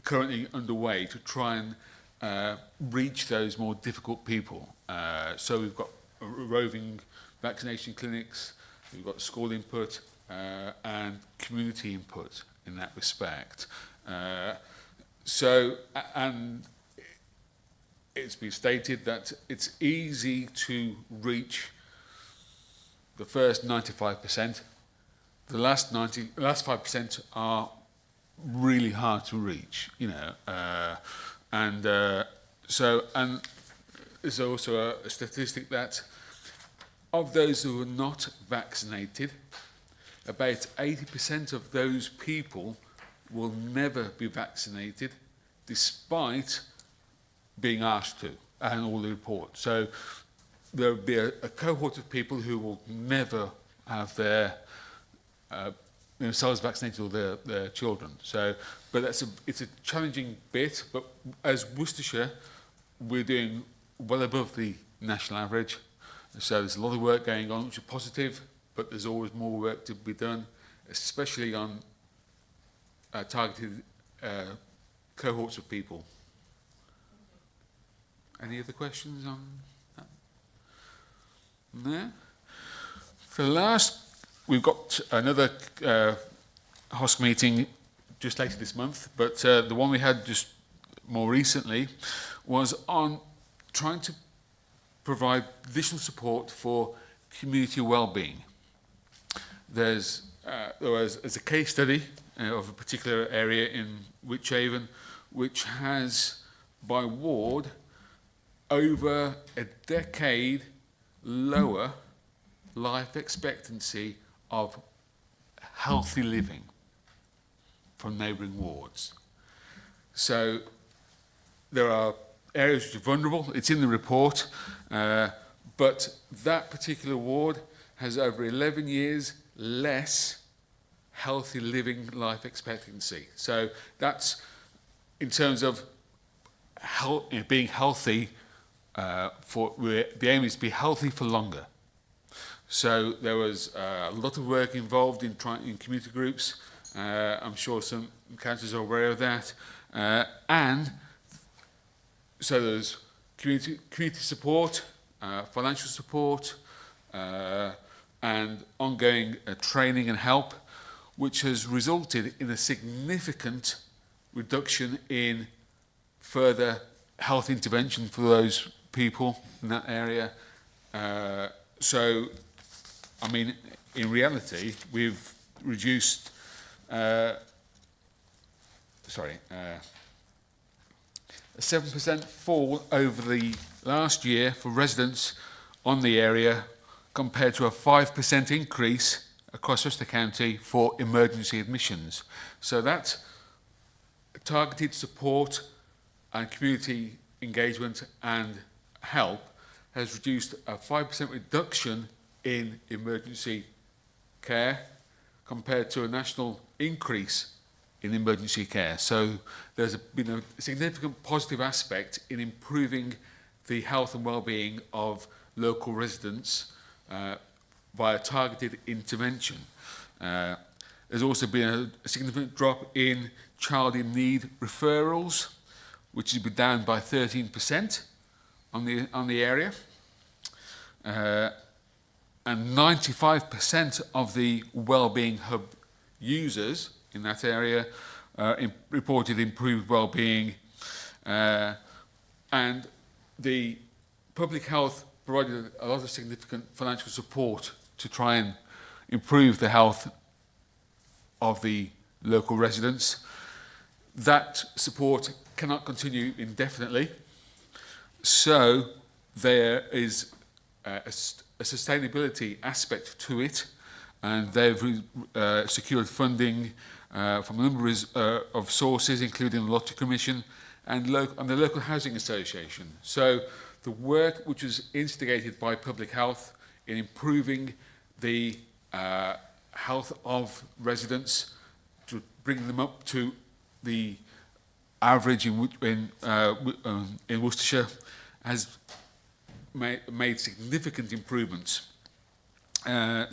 currently underway to try and reach those more difficult people. So we've got roving vaccination clinics, we've got school input, and community input in that respect. And it's been stated that it's easy to reach the first 95%. The last 5% are really hard to reach, you know. And there's also a statistic that of those who are not vaccinated, about 80% of those people will never be vaccinated, despite being asked to, and all the reports. So there will be a cohort of people who will never have their themselves vaccinated or their children. So, but it's a challenging bit. But as Worcestershire, we're doing well above the national average. So there's a lot of work going on, which is positive. But there's always more work to be done, especially on targeted cohorts of people. Any other questions on that? No? For the last, we've got another HOSC meeting just later this month, but the one we had just more recently was on trying to provide additional support for community well-being. There was a case study of a particular area in Wychavon, which has, by ward, over a decade lower life expectancy of healthy living from neighbouring wards. So there are areas which are vulnerable. It's in the report, but that particular ward has over 11 years less healthy living life expectancy. So that's in terms of health, being healthy. The aim is to be healthy for longer. So there was a lot of work involved in community groups. I'm sure some councillors are aware of that. And so there's community support, financial support, and ongoing training and help, which has resulted in a significant reduction in further health intervention for those people in that area. So, I mean, in reality, we've reduced, a 7% fall over the last year for residents on the area, compared to a 5% increase across Worcester County for emergency admissions. So that targeted support and community engagement and help has reduced a 5% reduction in emergency care compared to a national increase in emergency care. So there's been a significant positive aspect in improving the health and well-being of local residents via targeted intervention. There's also been a significant drop in child in need referrals, which has been down by 13% on the area. And 95% of the Wellbeing Hub users in that area reported improved well-being. And the public health provided a lot of significant financial support to try and improve the health of the local residents. That support cannot continue indefinitely, so there is a sustainability aspect to it, and they've secured funding from a number of sources, including the Lottery Commission and the Local Housing Association. So the work which was instigated by public health in improving the health of residents to bring them up to the average in Worcestershire has made significant improvements. And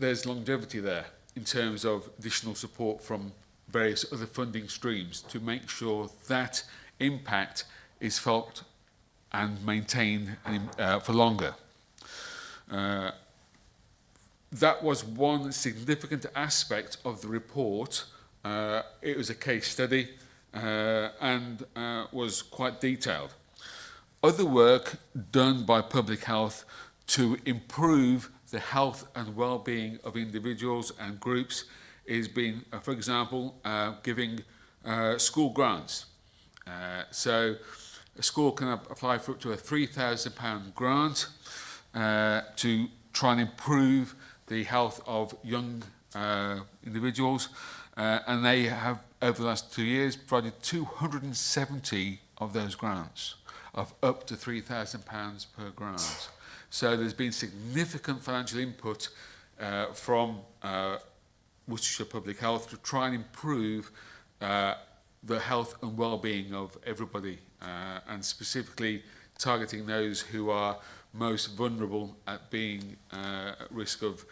there's longevity there in terms of additional support from various other funding streams to make sure that impact is felt and maintained for longer. that was one significant aspect of the report. It was a case study and was quite detailed. Other work done by public health to improve the health and well-being of individuals and groups is being, for example, giving school grants. So a school can apply for up to a £3,000 grant to try and improve the health of young individuals, and they have, over the last 2 years, provided 270 of those grants of up to £3,000 per grant. So there's been significant financial input from Worcestershire Public Health to try and improve the health and well-being of everybody, and specifically targeting those who are most vulnerable at being at risk of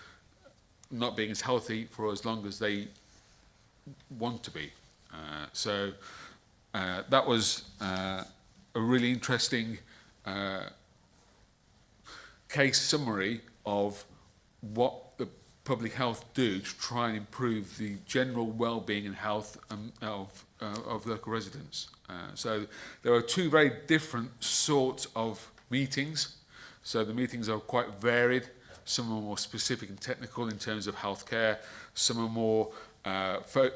not being as healthy for as long as they want to be. So that was a really interesting case summary of what the public health do to try and improve the general well-being and health of local residents. So there are two very different sorts of meetings. So the meetings are quite varied. Some are more specific and technical in terms of healthcare. Some are more, for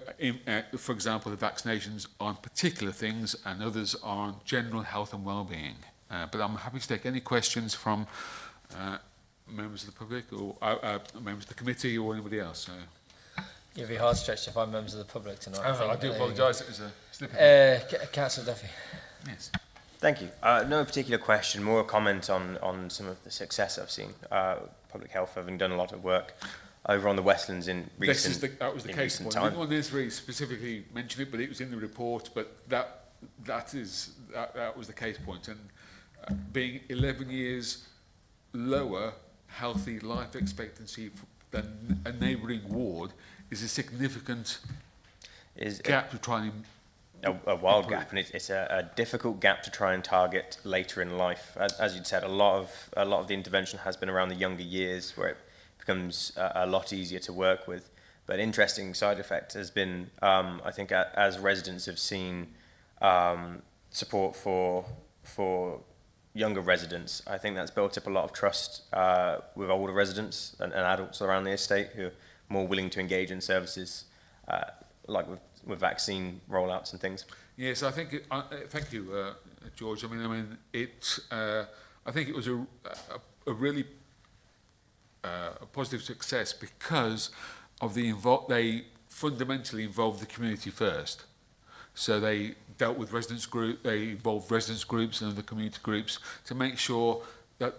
example, the vaccinations on particular things, and others are on general health and well-being. But I'm happy to take any questions from members of the public or members of the committee or anybody else. So. You'd be hard stretched to find members of the public tonight. I do apologise, it was a slip. Councillor Duffy. Yes. Thank you. No particular question, more a comment on some of the success I've seen. Public health, having done a lot of work over on the Westlands in recent that was the case point. I didn't want to really specifically mention it, but it was in the report. But that was the case point. And being 11 years lower healthy life expectancy than a neighbouring ward is a significant gap to try and a wild gap, and it's a difficult gap to try and target later in life. As you'd said, a lot of the intervention has been around the younger years, where it becomes a lot easier to work with. But interesting side effect has been, I think, as residents have seen support for younger residents, I think that's built up a lot of trust with older residents and adults around the estate who are more willing to engage in services, like with vaccine rollouts and things. Yes, I think. Thank you, George. I mean, I think it was a really positive success because of they fundamentally involved the community first. So they dealt with they involved residents groups and other community groups to make sure that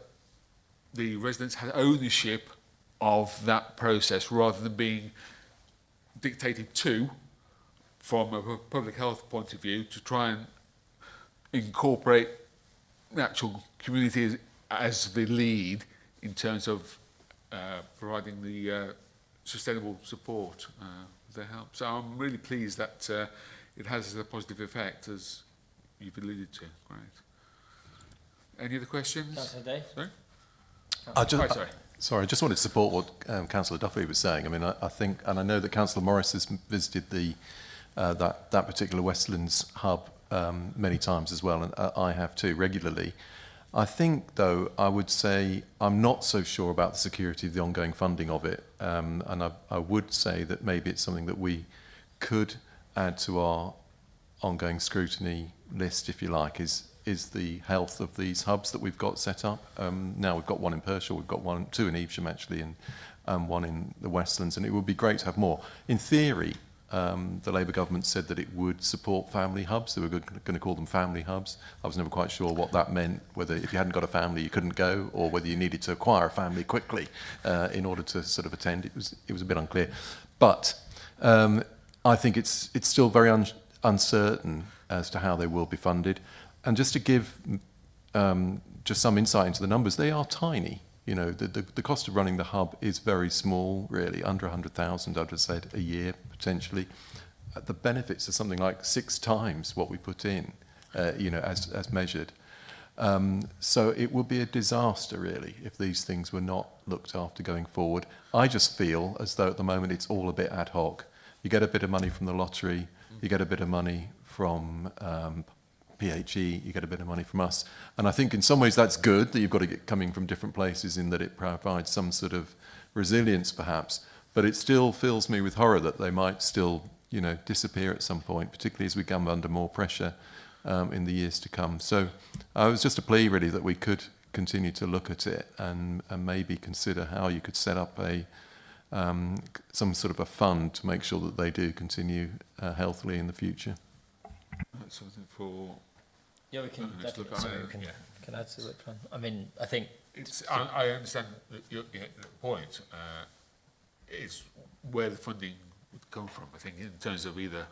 the residents had ownership of that process rather than being dictated to from a public health point of view, to try and incorporate the actual community as the lead in terms of providing the sustainable support their help. So I'm really pleased that it has a positive effect, as you've alluded to. Great. Any other questions? Councillor Day? Sorry? Sorry, I just wanted to support what Councillor Duffy was saying. I mean, I think, and I know that Councillor Morris has visited that particular Westlands hub many times as well, and I have too, regularly. I think, though, I would say I'm not so sure about the security of the ongoing funding of it, and I would say that maybe it's something that we could add to our ongoing scrutiny list, if you like, is the health of these hubs that we've got set up. Now we've got one in Pershore, we've got two in Evesham actually, and one in the Westlands, and it would be great to have more. In theory, the Labour government said that it would support family hubs. They were going to call them family hubs. I was never quite sure what that meant, whether if you hadn't got a family you couldn't go, or whether you needed to acquire a family quickly in order to sort of attend. It was a bit unclear. But I think it's still very uncertain as to how they will be funded. And just to give just some insight into the numbers, they are tiny. You know, the cost of running the hub is very small, really, under 100,000, I'd have said, a year, potentially. The benefits are something like 6 times what we put in, you know, as measured. So it would be a disaster, really, if these things were not looked after going forward. I just feel as though at the moment it's all a bit ad hoc. You get a bit of money from the lottery, you get a bit of money from PHE, you get a bit of money from us. And I think in some ways that's good, that you've got to get coming from different places, in that it provides some sort of resilience perhaps. But it still fills me with horror that they might still, you know, disappear at some point, particularly as we come under more pressure in the years to come. So it was just a plea really that we could continue to look at it and maybe consider how you could set up a some sort of a fund to make sure that they do continue healthily in the future. That's something for... Yeah, we can definitely, can add to the plan. I mean, I think... I understand your point. It's where the funding would come from, I think, in terms of either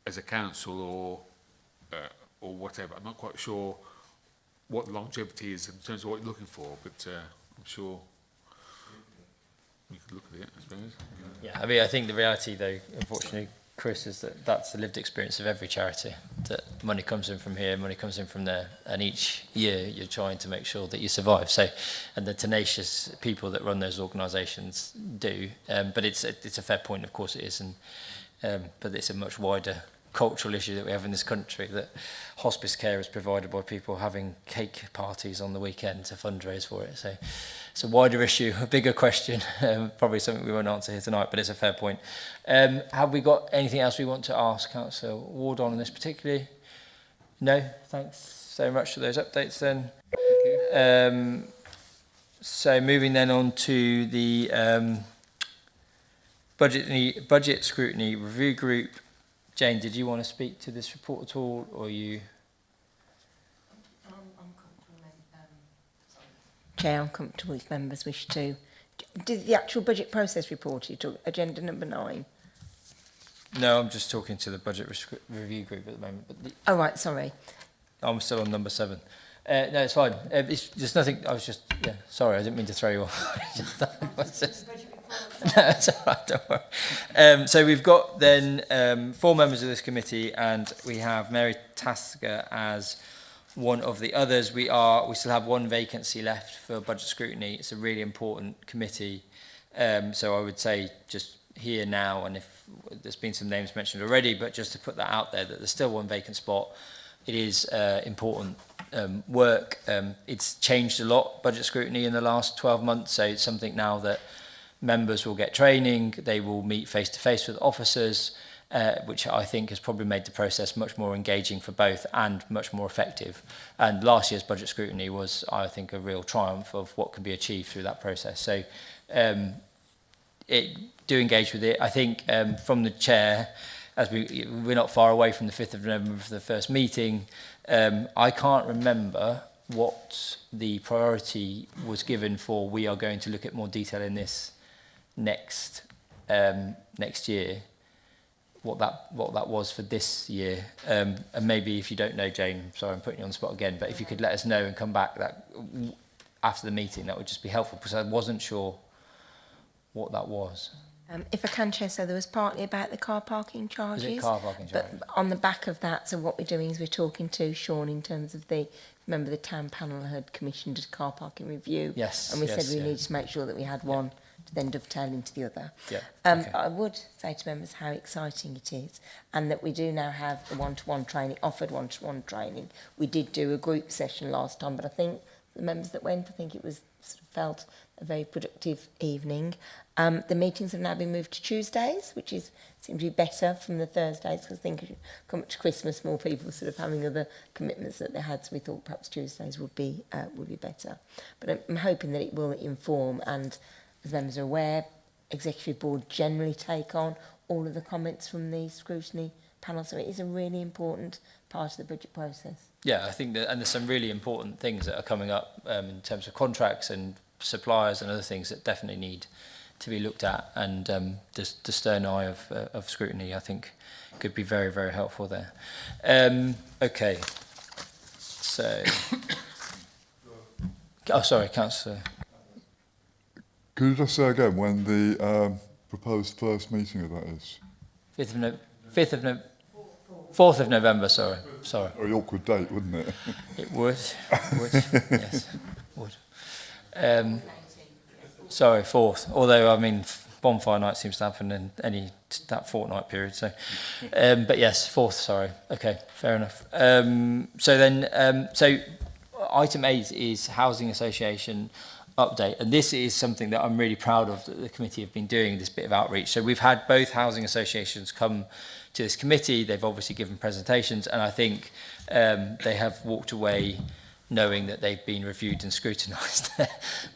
as a council or whatever. I'm not quite sure what longevity is in terms of what you're looking for, but I'm sure we could look at it, I suppose. Yeah, I mean, I think the reality, though, unfortunately, Chris, is that that's the lived experience of every charity, that money comes in from here, money comes in from there, and each year you're trying to make sure that you survive. So, and the tenacious people that run those organisations do, but it's a fair point, of course it is, and but it's a much wider cultural issue that we have in this country, that hospice care is provided by people having cake parties on the weekend to fundraise for it. So it's a wider issue, a bigger question, probably something we won't answer here tonight, but it's a fair point. Have we got anything else we want to ask Councillor Ward on this particularly? No? Thanks so much for those updates then. Thank you. So moving then on to the budget scrutiny review group. Jane, did you want to speak to this report at all, or you? I'm comfortable. Chair, I'm comfortable if members wish to. Did the actual budget process report you took agenda number 9? No, I'm just talking to the budget review group at the moment. But oh right, sorry. I'm still on number 7. No, it's fine. It's just nothing. I was just sorry. I didn't mean to throw you off. No, it's all right, don't worry. So we've got then 4 members of this committee, and we have Mary Tasker as one of the others. We still have 1 vacancy left for budget scrutiny. It's a really important committee. So I would say just here now, and if there's been some names mentioned already, but just to put that out there, that there's still 1 vacant spot. It is important work. It's changed a lot, budget scrutiny, in the last 12 months. So it's something now that members will get training, they will meet face-to-face with officers, which I think has probably made the process much more engaging for both and much more effective. And last year's budget scrutiny was, I think, a real triumph of what can be achieved through that process. So do engage with it. I think from the chair, as we're not far away from the 5th of November for the first meeting, I can't remember what the priority was given for. We are going to look at more detail in this next year, what that was for this year, and maybe if you don't know, Jane, sorry I'm putting you on the spot again, but if you could let us know and come back that after the meeting, that would just be helpful, because I wasn't sure what that was. If I can, Chair, so there was partly about the car parking charges. Is it car parking charges? But on the back of that, so what we're doing is we're talking to Sean in terms of remember the town panel had commissioned a car parking review. Yes. And we said we needed to make sure that we had one to then dovetail into the other. Yeah. Okay. I would say to members how exciting it is, and that we do now have the one-to-one training, offered one-to-one training. We did do a group session last time, but I think the members that went, I think it was sort of felt a very productive evening. The meetings have now been moved to Tuesdays, which seems to be better from the Thursdays, because I think come up to Christmas, more people sort of having other commitments that they had, so we thought perhaps Tuesdays would be better. But I'm hoping that it will inform, and as members are aware, Executive Board generally take on all of the comments from the scrutiny panel, so it is a really important part of the budget process. Yeah, I think that, and there's some really important things that are coming up in terms of contracts and suppliers and other things that definitely need to be looked at, and the stern eye of scrutiny, I think, could be very, very helpful there. Okay, so sorry, Councillor. Could you just say again when the proposed first meeting of that is? 5th of November. 4th of November, sorry. Very awkward date, wouldn't it? It would, yes, would. Sorry, 4th. Although, I mean, bonfire night seems to happen in that fortnight period. So, but yes, 4th. Sorry. Okay, fair enough. So item 8 is housing association update, and this is something that I'm really proud of that the committee have been doing, this bit of outreach. So we've had both housing associations come to this committee. They've obviously given presentations, and I think they have walked away knowing that they've been reviewed and scrutinised.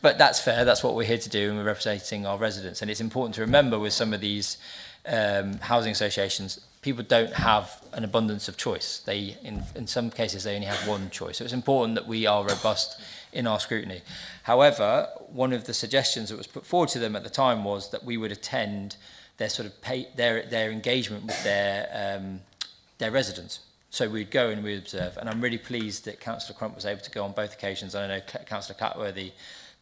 But that's fair, that's what we're here to do, and we're representing our residents. And it's important to remember with some of these housing associations, people don't have an abundance of choice. They, in some cases, they only have one choice. So it's important that we are robust in our scrutiny. However, one of the suggestions that was put forward to them at the time was that we would attend their sort of their engagement with their residents. So we'd go and we'd observe, and I'm really pleased that Councillor Crump was able to go on both occasions. And I know Councillor Catworthy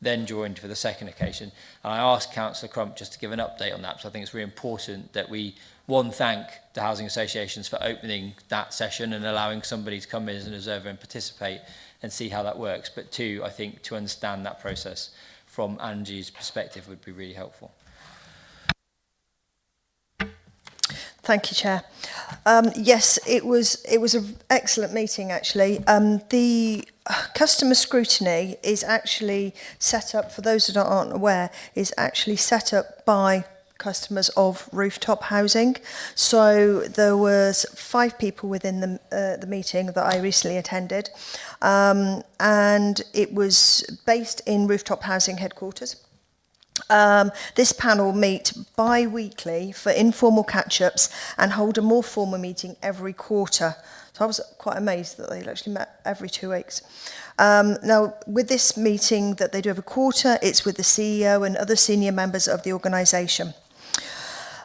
then joined for the second occasion. And I asked Councillor Crump just to give an update on that, because I think it's really important that we, one, thank the housing associations for opening that session and allowing somebody to come in as an observer and participate and see how that works. But two, I think to understand that process from Angie's perspective would be really helpful. Thank you, Chair. Yes, it was an excellent meeting, actually. The customer scrutiny is actually set up, for those that aren't aware, is actually set up by customers of rooftop housing. So there was 5 people within the meeting that I recently attended, and it was based in rooftop housing headquarters. This panel meet bi-weekly for informal catch-ups and hold a more formal meeting every quarter. So I was quite amazed that they actually met every 2 weeks. Now, with this meeting that they do every quarter, it's with the CEO and other senior members of the organisation.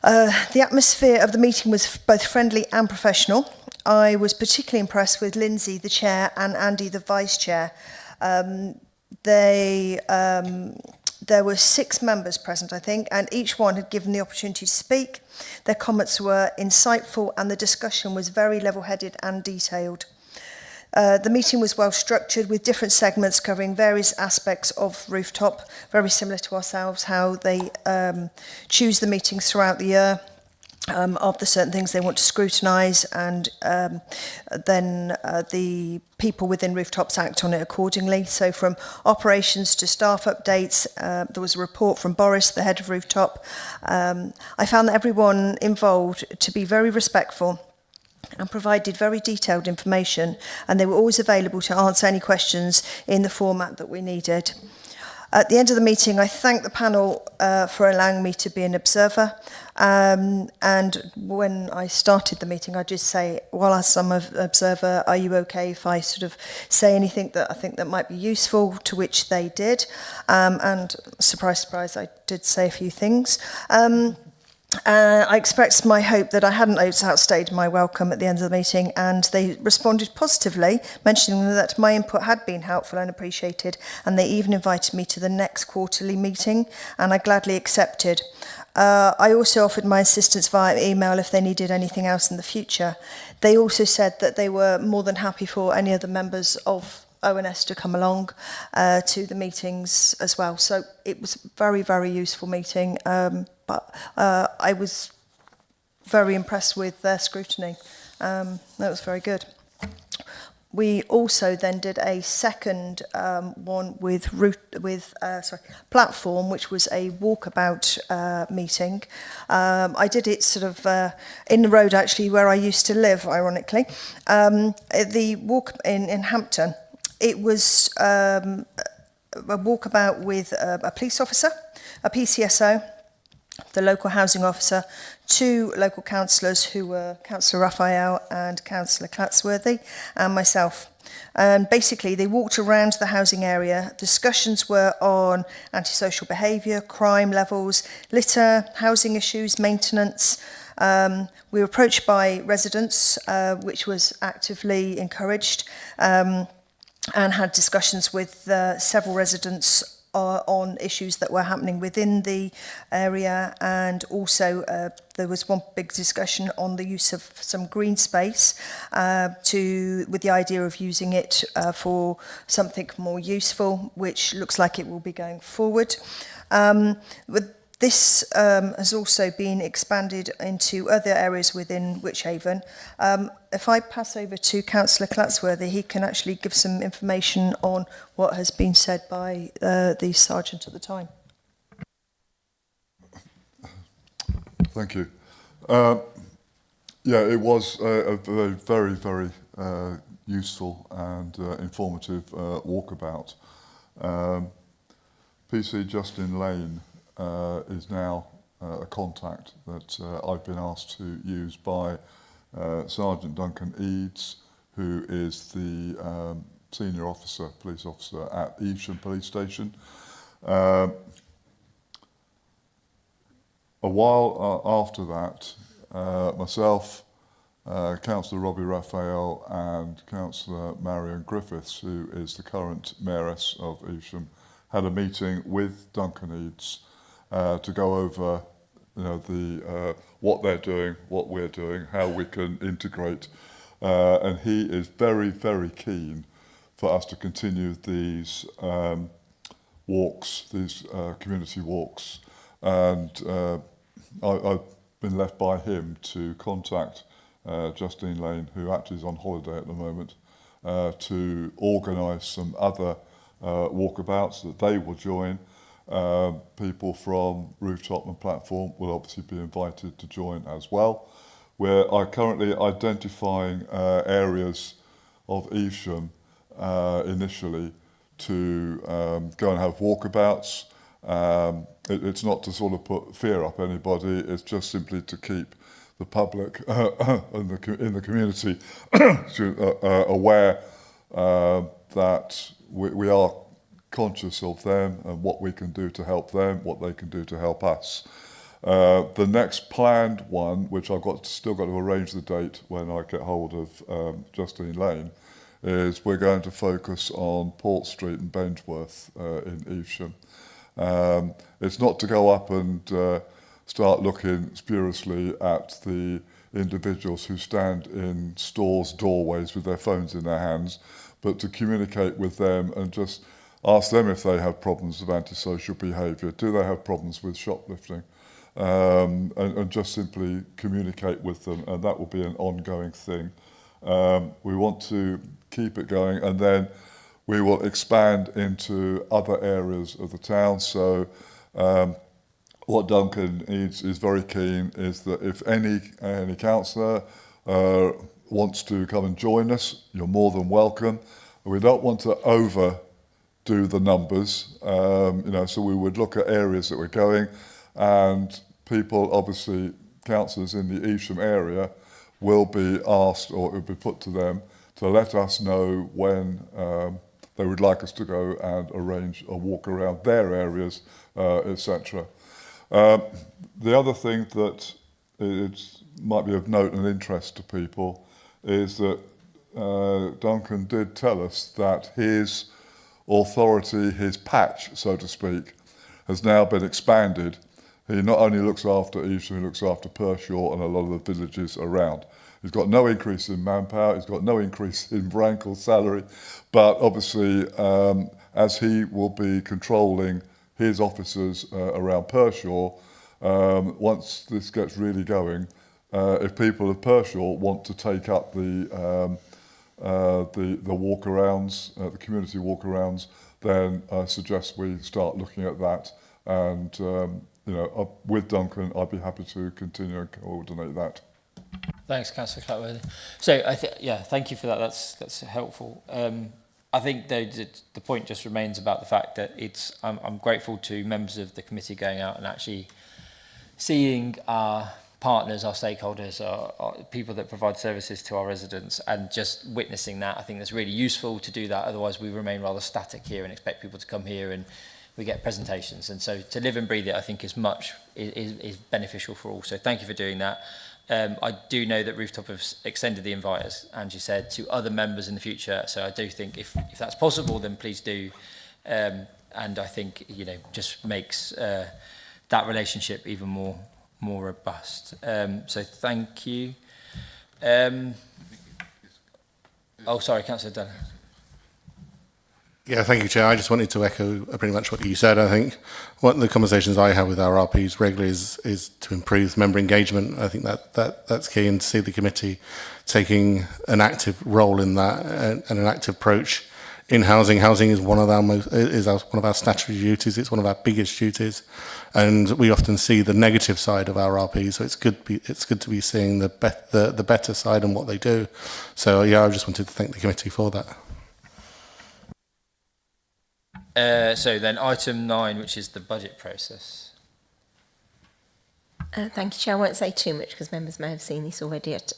The atmosphere of the meeting was both friendly and professional. I was particularly impressed with Lindsay, the chair, and Andy, the vice chair. There were 6 members present, I think, and each one had given the opportunity to speak. Their comments were insightful, and the discussion was very level-headed and detailed. The meeting was well structured, with different segments covering various aspects of rooftop, very similar to ourselves, how they choose the meetings throughout the year, of the certain things they want to scrutinise, and then the people within rooftops act on it accordingly. So from operations to staff updates, there was a report from Boris, the head of rooftop. I found that everyone involved to be very respectful and provided very detailed information, and they were always available to answer any questions in the format that we needed. At the end of the meeting, I thanked the panel for allowing me to be an observer. And when I started the meeting, I just say, while as I'm an observer, are you okay if I sort of say anything that I think that might be useful, to which they did. And surprise, surprise, I did say a few things. I expressed my hope that I hadn't outstayed my welcome at the end of the meeting, and they responded positively, mentioning that my input had been helpful and appreciated, and they even invited me to the next quarterly meeting, and I gladly accepted. I also offered my assistance via email if they needed anything else in the future. They also said that they were more than happy for any other members of ONS to come along to the meetings as well. So it was a very, very useful meeting. But I was very impressed with their scrutiny. That was very good. We also then did a second one with Platform, which was a walkabout meeting. I did it sort of in the road, actually, where I used to live, ironically. The walk in Hampton. It was a walkabout with a police officer, a PCSO, the local housing officer, 2 local councillors who were Councillor Raphael and Councillor Clatsworthy, and myself. And basically, they walked around the housing area. Discussions were on antisocial behaviour, crime levels, litter, housing issues, maintenance. We were approached by residents, which was actively encouraged, and had discussions with several residents on issues that were happening within the area, and also there was one big discussion on the use of some green space with the idea of using it for something more useful, which looks like it will be going forward. This has also been expanded into other areas within Wychavon. If I pass over to Councillor Clatsworthy, he can actually give some information on what has been said by the sergeant at the time. Thank you. Yeah, it was a very, very useful and informative walkabout. PC Justin Lane is now a contact that I've been asked to use by Sergeant Duncan Eads, who is the senior officer, police officer at Evesham Police Station. A while after that, myself, Councillor Robbie Raphael and Councillor Marion Griffiths, who is the current mayoress of Evesham, had a meeting with Duncan Eads to go over, what they're doing, what we're doing, how we can integrate, and he is very, very keen for us to continue these walks, these community walks, and I've been left by him to contact Justine Lane, who actually is on holiday at the moment, to organise some other walkabouts that they will join. People from rooftop and platform will obviously be invited to join as well. We're currently identifying areas of Evesham initially to go and have walkabouts. It's not to sort of put fear up anybody, it's just simply to keep the public in the community aware that we are conscious of them and what we can do to help them, what they can do to help us. The next planned one, which I've still got to arrange the date when I get hold of Justine Lane, is we're going to focus on Port Street and Bengeworth in Evesham. It's not to go up and start looking spuriously at the individuals who stand in stores' doorways with their phones in their hands, but to communicate with them and just ask them if they have problems with antisocial behaviour. Do they have problems with shoplifting? And just simply communicate with them, and that will be an ongoing thing. We want to keep it going, and then we will expand into other areas of the town. So what Duncan is very keen is that if any councillor wants to come and join us, you're more than welcome. We don't want to overdo the numbers, so we would look at areas that we're going, and people, obviously councillors in the Evesham area, will be asked, or it will be put to them to let us know when they would like us to go and arrange a walk around their areas, etc. The other thing that might be of note and interest to people is that Duncan did tell us that his authority, his patch, so to speak, has now been expanded. He not only looks after Evesham, he looks after Pershaw and a lot of the villages around. He's got no increase in manpower, he's got no increase in rank or salary, but obviously as he will be controlling his officers around Pershaw, once this gets really going, if people of Pershaw want to take up the walkarounds, the community walkarounds, then I suggest we start looking at that. And with Duncan, I'd be happy to continue and coordinate that. Thanks, Councillor Clatworthy. So thank you for that. That's helpful. I think though the point just remains about the fact that I'm grateful to members of the committee going out and actually seeing our partners, our stakeholders, our people that provide services to our residents, and just witnessing that. I think that's really useful to do that. Otherwise, we remain rather static here and expect people to come here and we get presentations. And so to live and breathe it, I think is beneficial for all. So thank you for doing that. I do know that Rooftop have extended the invite, as Angie said, to other members in the future. So I do think if that's possible, then please do and I think, you know, just makes that relationship even more robust. So thank you. Oh, sorry, Councillor Dunn. Yeah, thank you, Chair. I just wanted to echo pretty much what you said. I think one of the conversations I have with our RPs regularly is to improve member engagement. I think that's key, and to see the committee taking an active role in that and an active approach in housing. Housing is one of our statutory duties. It's one of our biggest duties, and we often see the negative side of our RPs. So it's good to be seeing the better side and what they do. So yeah, I just wanted to thank the committee for that. So then item 9, which is the budget process. Thank you, Chair. I won't say too much because members may have seen this already at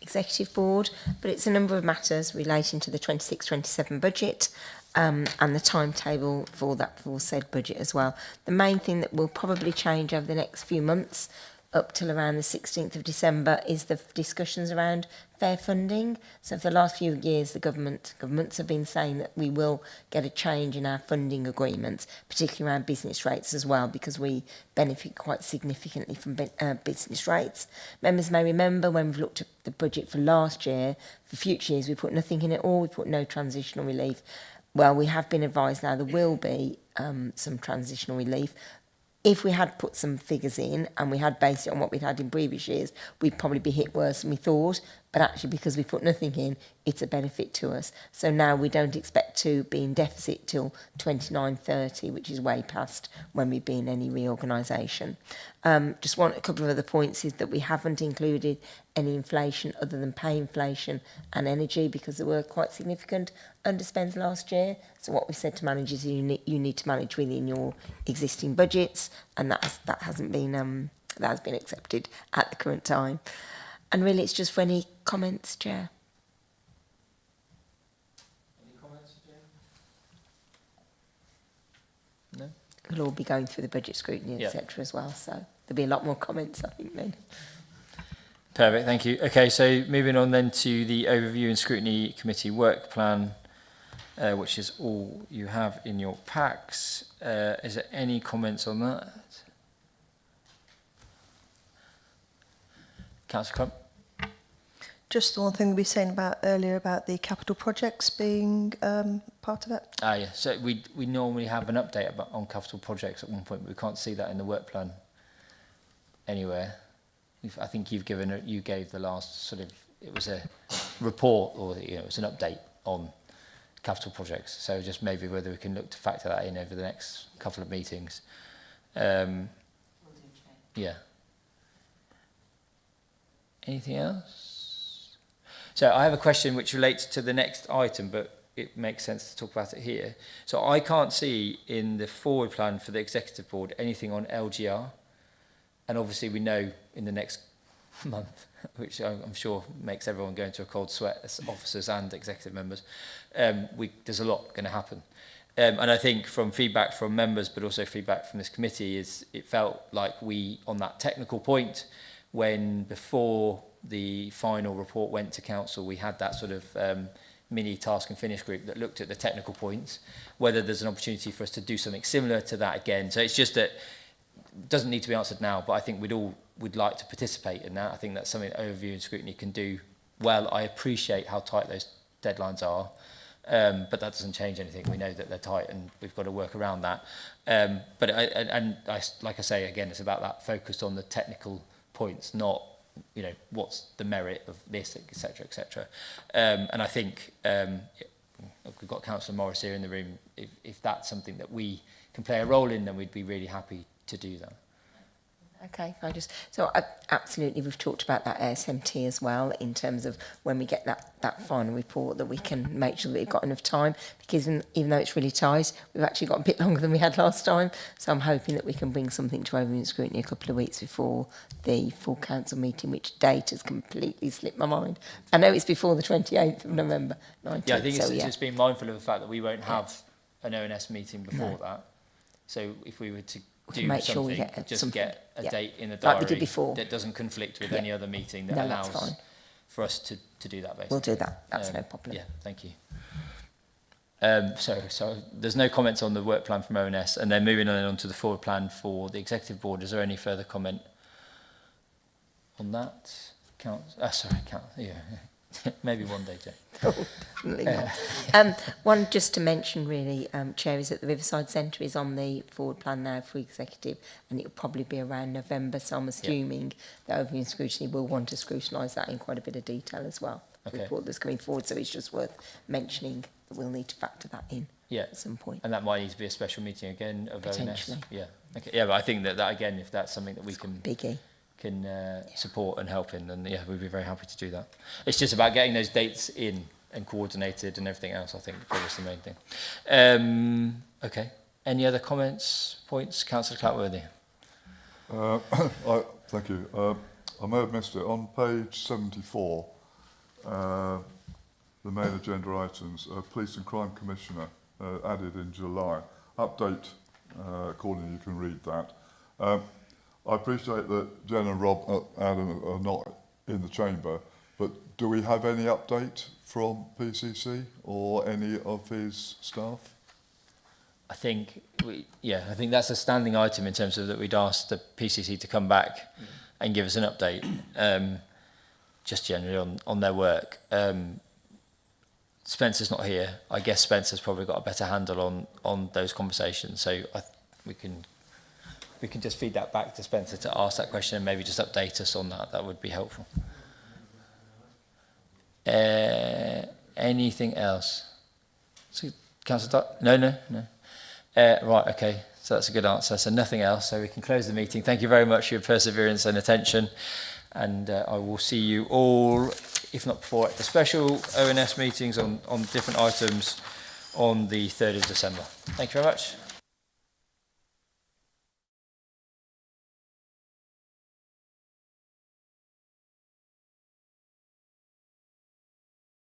Executive Board, but it's a number of matters relating to the 26-27 budget and the timetable for said budget as well. The main thing that will probably change over the next few months up till around the 16th of December is the discussions around fair funding. So for the last few years, the governments have been saying that we will get a change in our funding agreements, particularly around business rates as well, because we benefit quite significantly from business rates. Members may remember when we've looked at the budget for last year, for future years, we put nothing in it all, we put no transitional relief. Well, we have been advised now there will be some transitional relief. If we had put some figures in and we had based it on what we'd had in previous years, we'd probably be hit worse than we thought. But actually, because we put nothing in, it's a benefit to us. So now we don't expect to be in deficit till 29-30, which is way past when we've been in any reorganisation. Just want a couple of other points is that we haven't included any inflation other than pay inflation and energy because there were quite significant underspends last year. So what we've said to managers is you need to manage within your existing budgets, and that has been accepted at the current time. And really, it's just for any comments, Chair. Any comments, Chair? No? We'll all be going through the budget scrutiny, etc. as well, so there'll be a lot more comments, I think, then. Perfect, thank you. Okay, so moving on then to the Overview and Scrutiny Committee work plan, which is all you have in your packs. Is there any comments on that? Councillor Crump? Just the one thing we were saying about earlier about the capital projects being part of it. Yeah, so we normally have an update on capital projects at one point, but we can't see that in the work plan anywhere. I think you gave the last sort of, it was a report or it was an update on capital projects. So just maybe whether we can look to factor that in over the next couple of meetings. Yeah. Anything else? So I have a question which relates to the next item, but it makes sense to talk about it here. So I can't see in the forward plan for the Executive Board anything on LGR. And obviously we know in the next month, which I'm sure makes everyone go into a cold sweat as officers and executive members, there's a lot going to happen. And I think from feedback from members, but also feedback from this committee, is it felt like we, on that technical point, when before the final report went to council, we had that sort of mini task and finish group that looked at the technical points, whether there's an opportunity for us to do something similar to that again. So it's just that it doesn't need to be answered now, but I think we'd like to participate in that. I think that's something that Overview and Scrutiny can do well. I appreciate how tight those deadlines are, but that doesn't change anything. We know that they're tight and we've got to work around that. But like I say, again, it's about that focus on the technical points, not what's the merit of this, etc., etc. And I think we've got Councillor Morris here in the room. If that's something that we can play a role in, then we'd be really happy to do that. Okay, absolutely, we've talked about that ASMT as well in terms of when we get that final report that we can make sure that we've got enough time, because even though it's really tight, we've actually got a bit longer than we had last time. So I'm hoping that we can bring something to Overview and Scrutiny a couple of weeks before the full council meeting, which date has completely slipped my mind. I know it's before the 28th of November. 19th, yeah, I think it's just being mindful of the fact that we won't have an ONS meeting before that. So if we were to do make something, sure we get a date in the diary like we did before, that doesn't conflict with any other meeting that allows for us to do that, basically. We'll do that, that's no problem. Yeah, thank you. So there's no comments on the work plan from ONS, and then moving on to the forward plan for the executive board. Is there any further comment on that? Maybe one day, Jay. Oh, definitely not. One just to mention really, Chair, is that the Riverside Centre is on the forward plan now for executive, and it'll probably be around November, so I'm assuming that Overview and Scrutiny will want to scrutinise that in quite a bit of detail as well. The report that's coming forward, so it's just worth mentioning that we'll need to factor that in at some point. And that might need to be a special meeting again of Potentially. ONS. Yeah. Okay. Yeah, but I think that again, if that's something that we can biggie. Can support and help in, then yeah, we'd be very happy to do that. It's just about getting those dates in and coordinated and everything else, I think, is the main thing. Okay. Any other comments, points? Councillor Clatworthy. Thank you. I may have missed it. On page 74, the main agenda items, Police and Crime Commissioner added in July. Update, accordingly, you can read that. I appreciate that Jen and Adam are not in the chamber, but do we have any update from PCC or any of his staff? I think I think that's a standing item in terms of that we'd asked the PCC to come back and give us an update, just generally on their work. Spencer's not here. I guess Spencer's probably got a better handle on those conversations, so we can just feed that back to Spencer to ask that question and maybe just update us on that. That would be helpful. Anything else? So, Councillor No. Right, okay. So that's a good answer. So nothing else. So we can close the meeting. Thank you very much for your perseverance and attention. And I will see you all, if not before, at the special ONS meetings on different items on the 3rd of December. Thank you very much.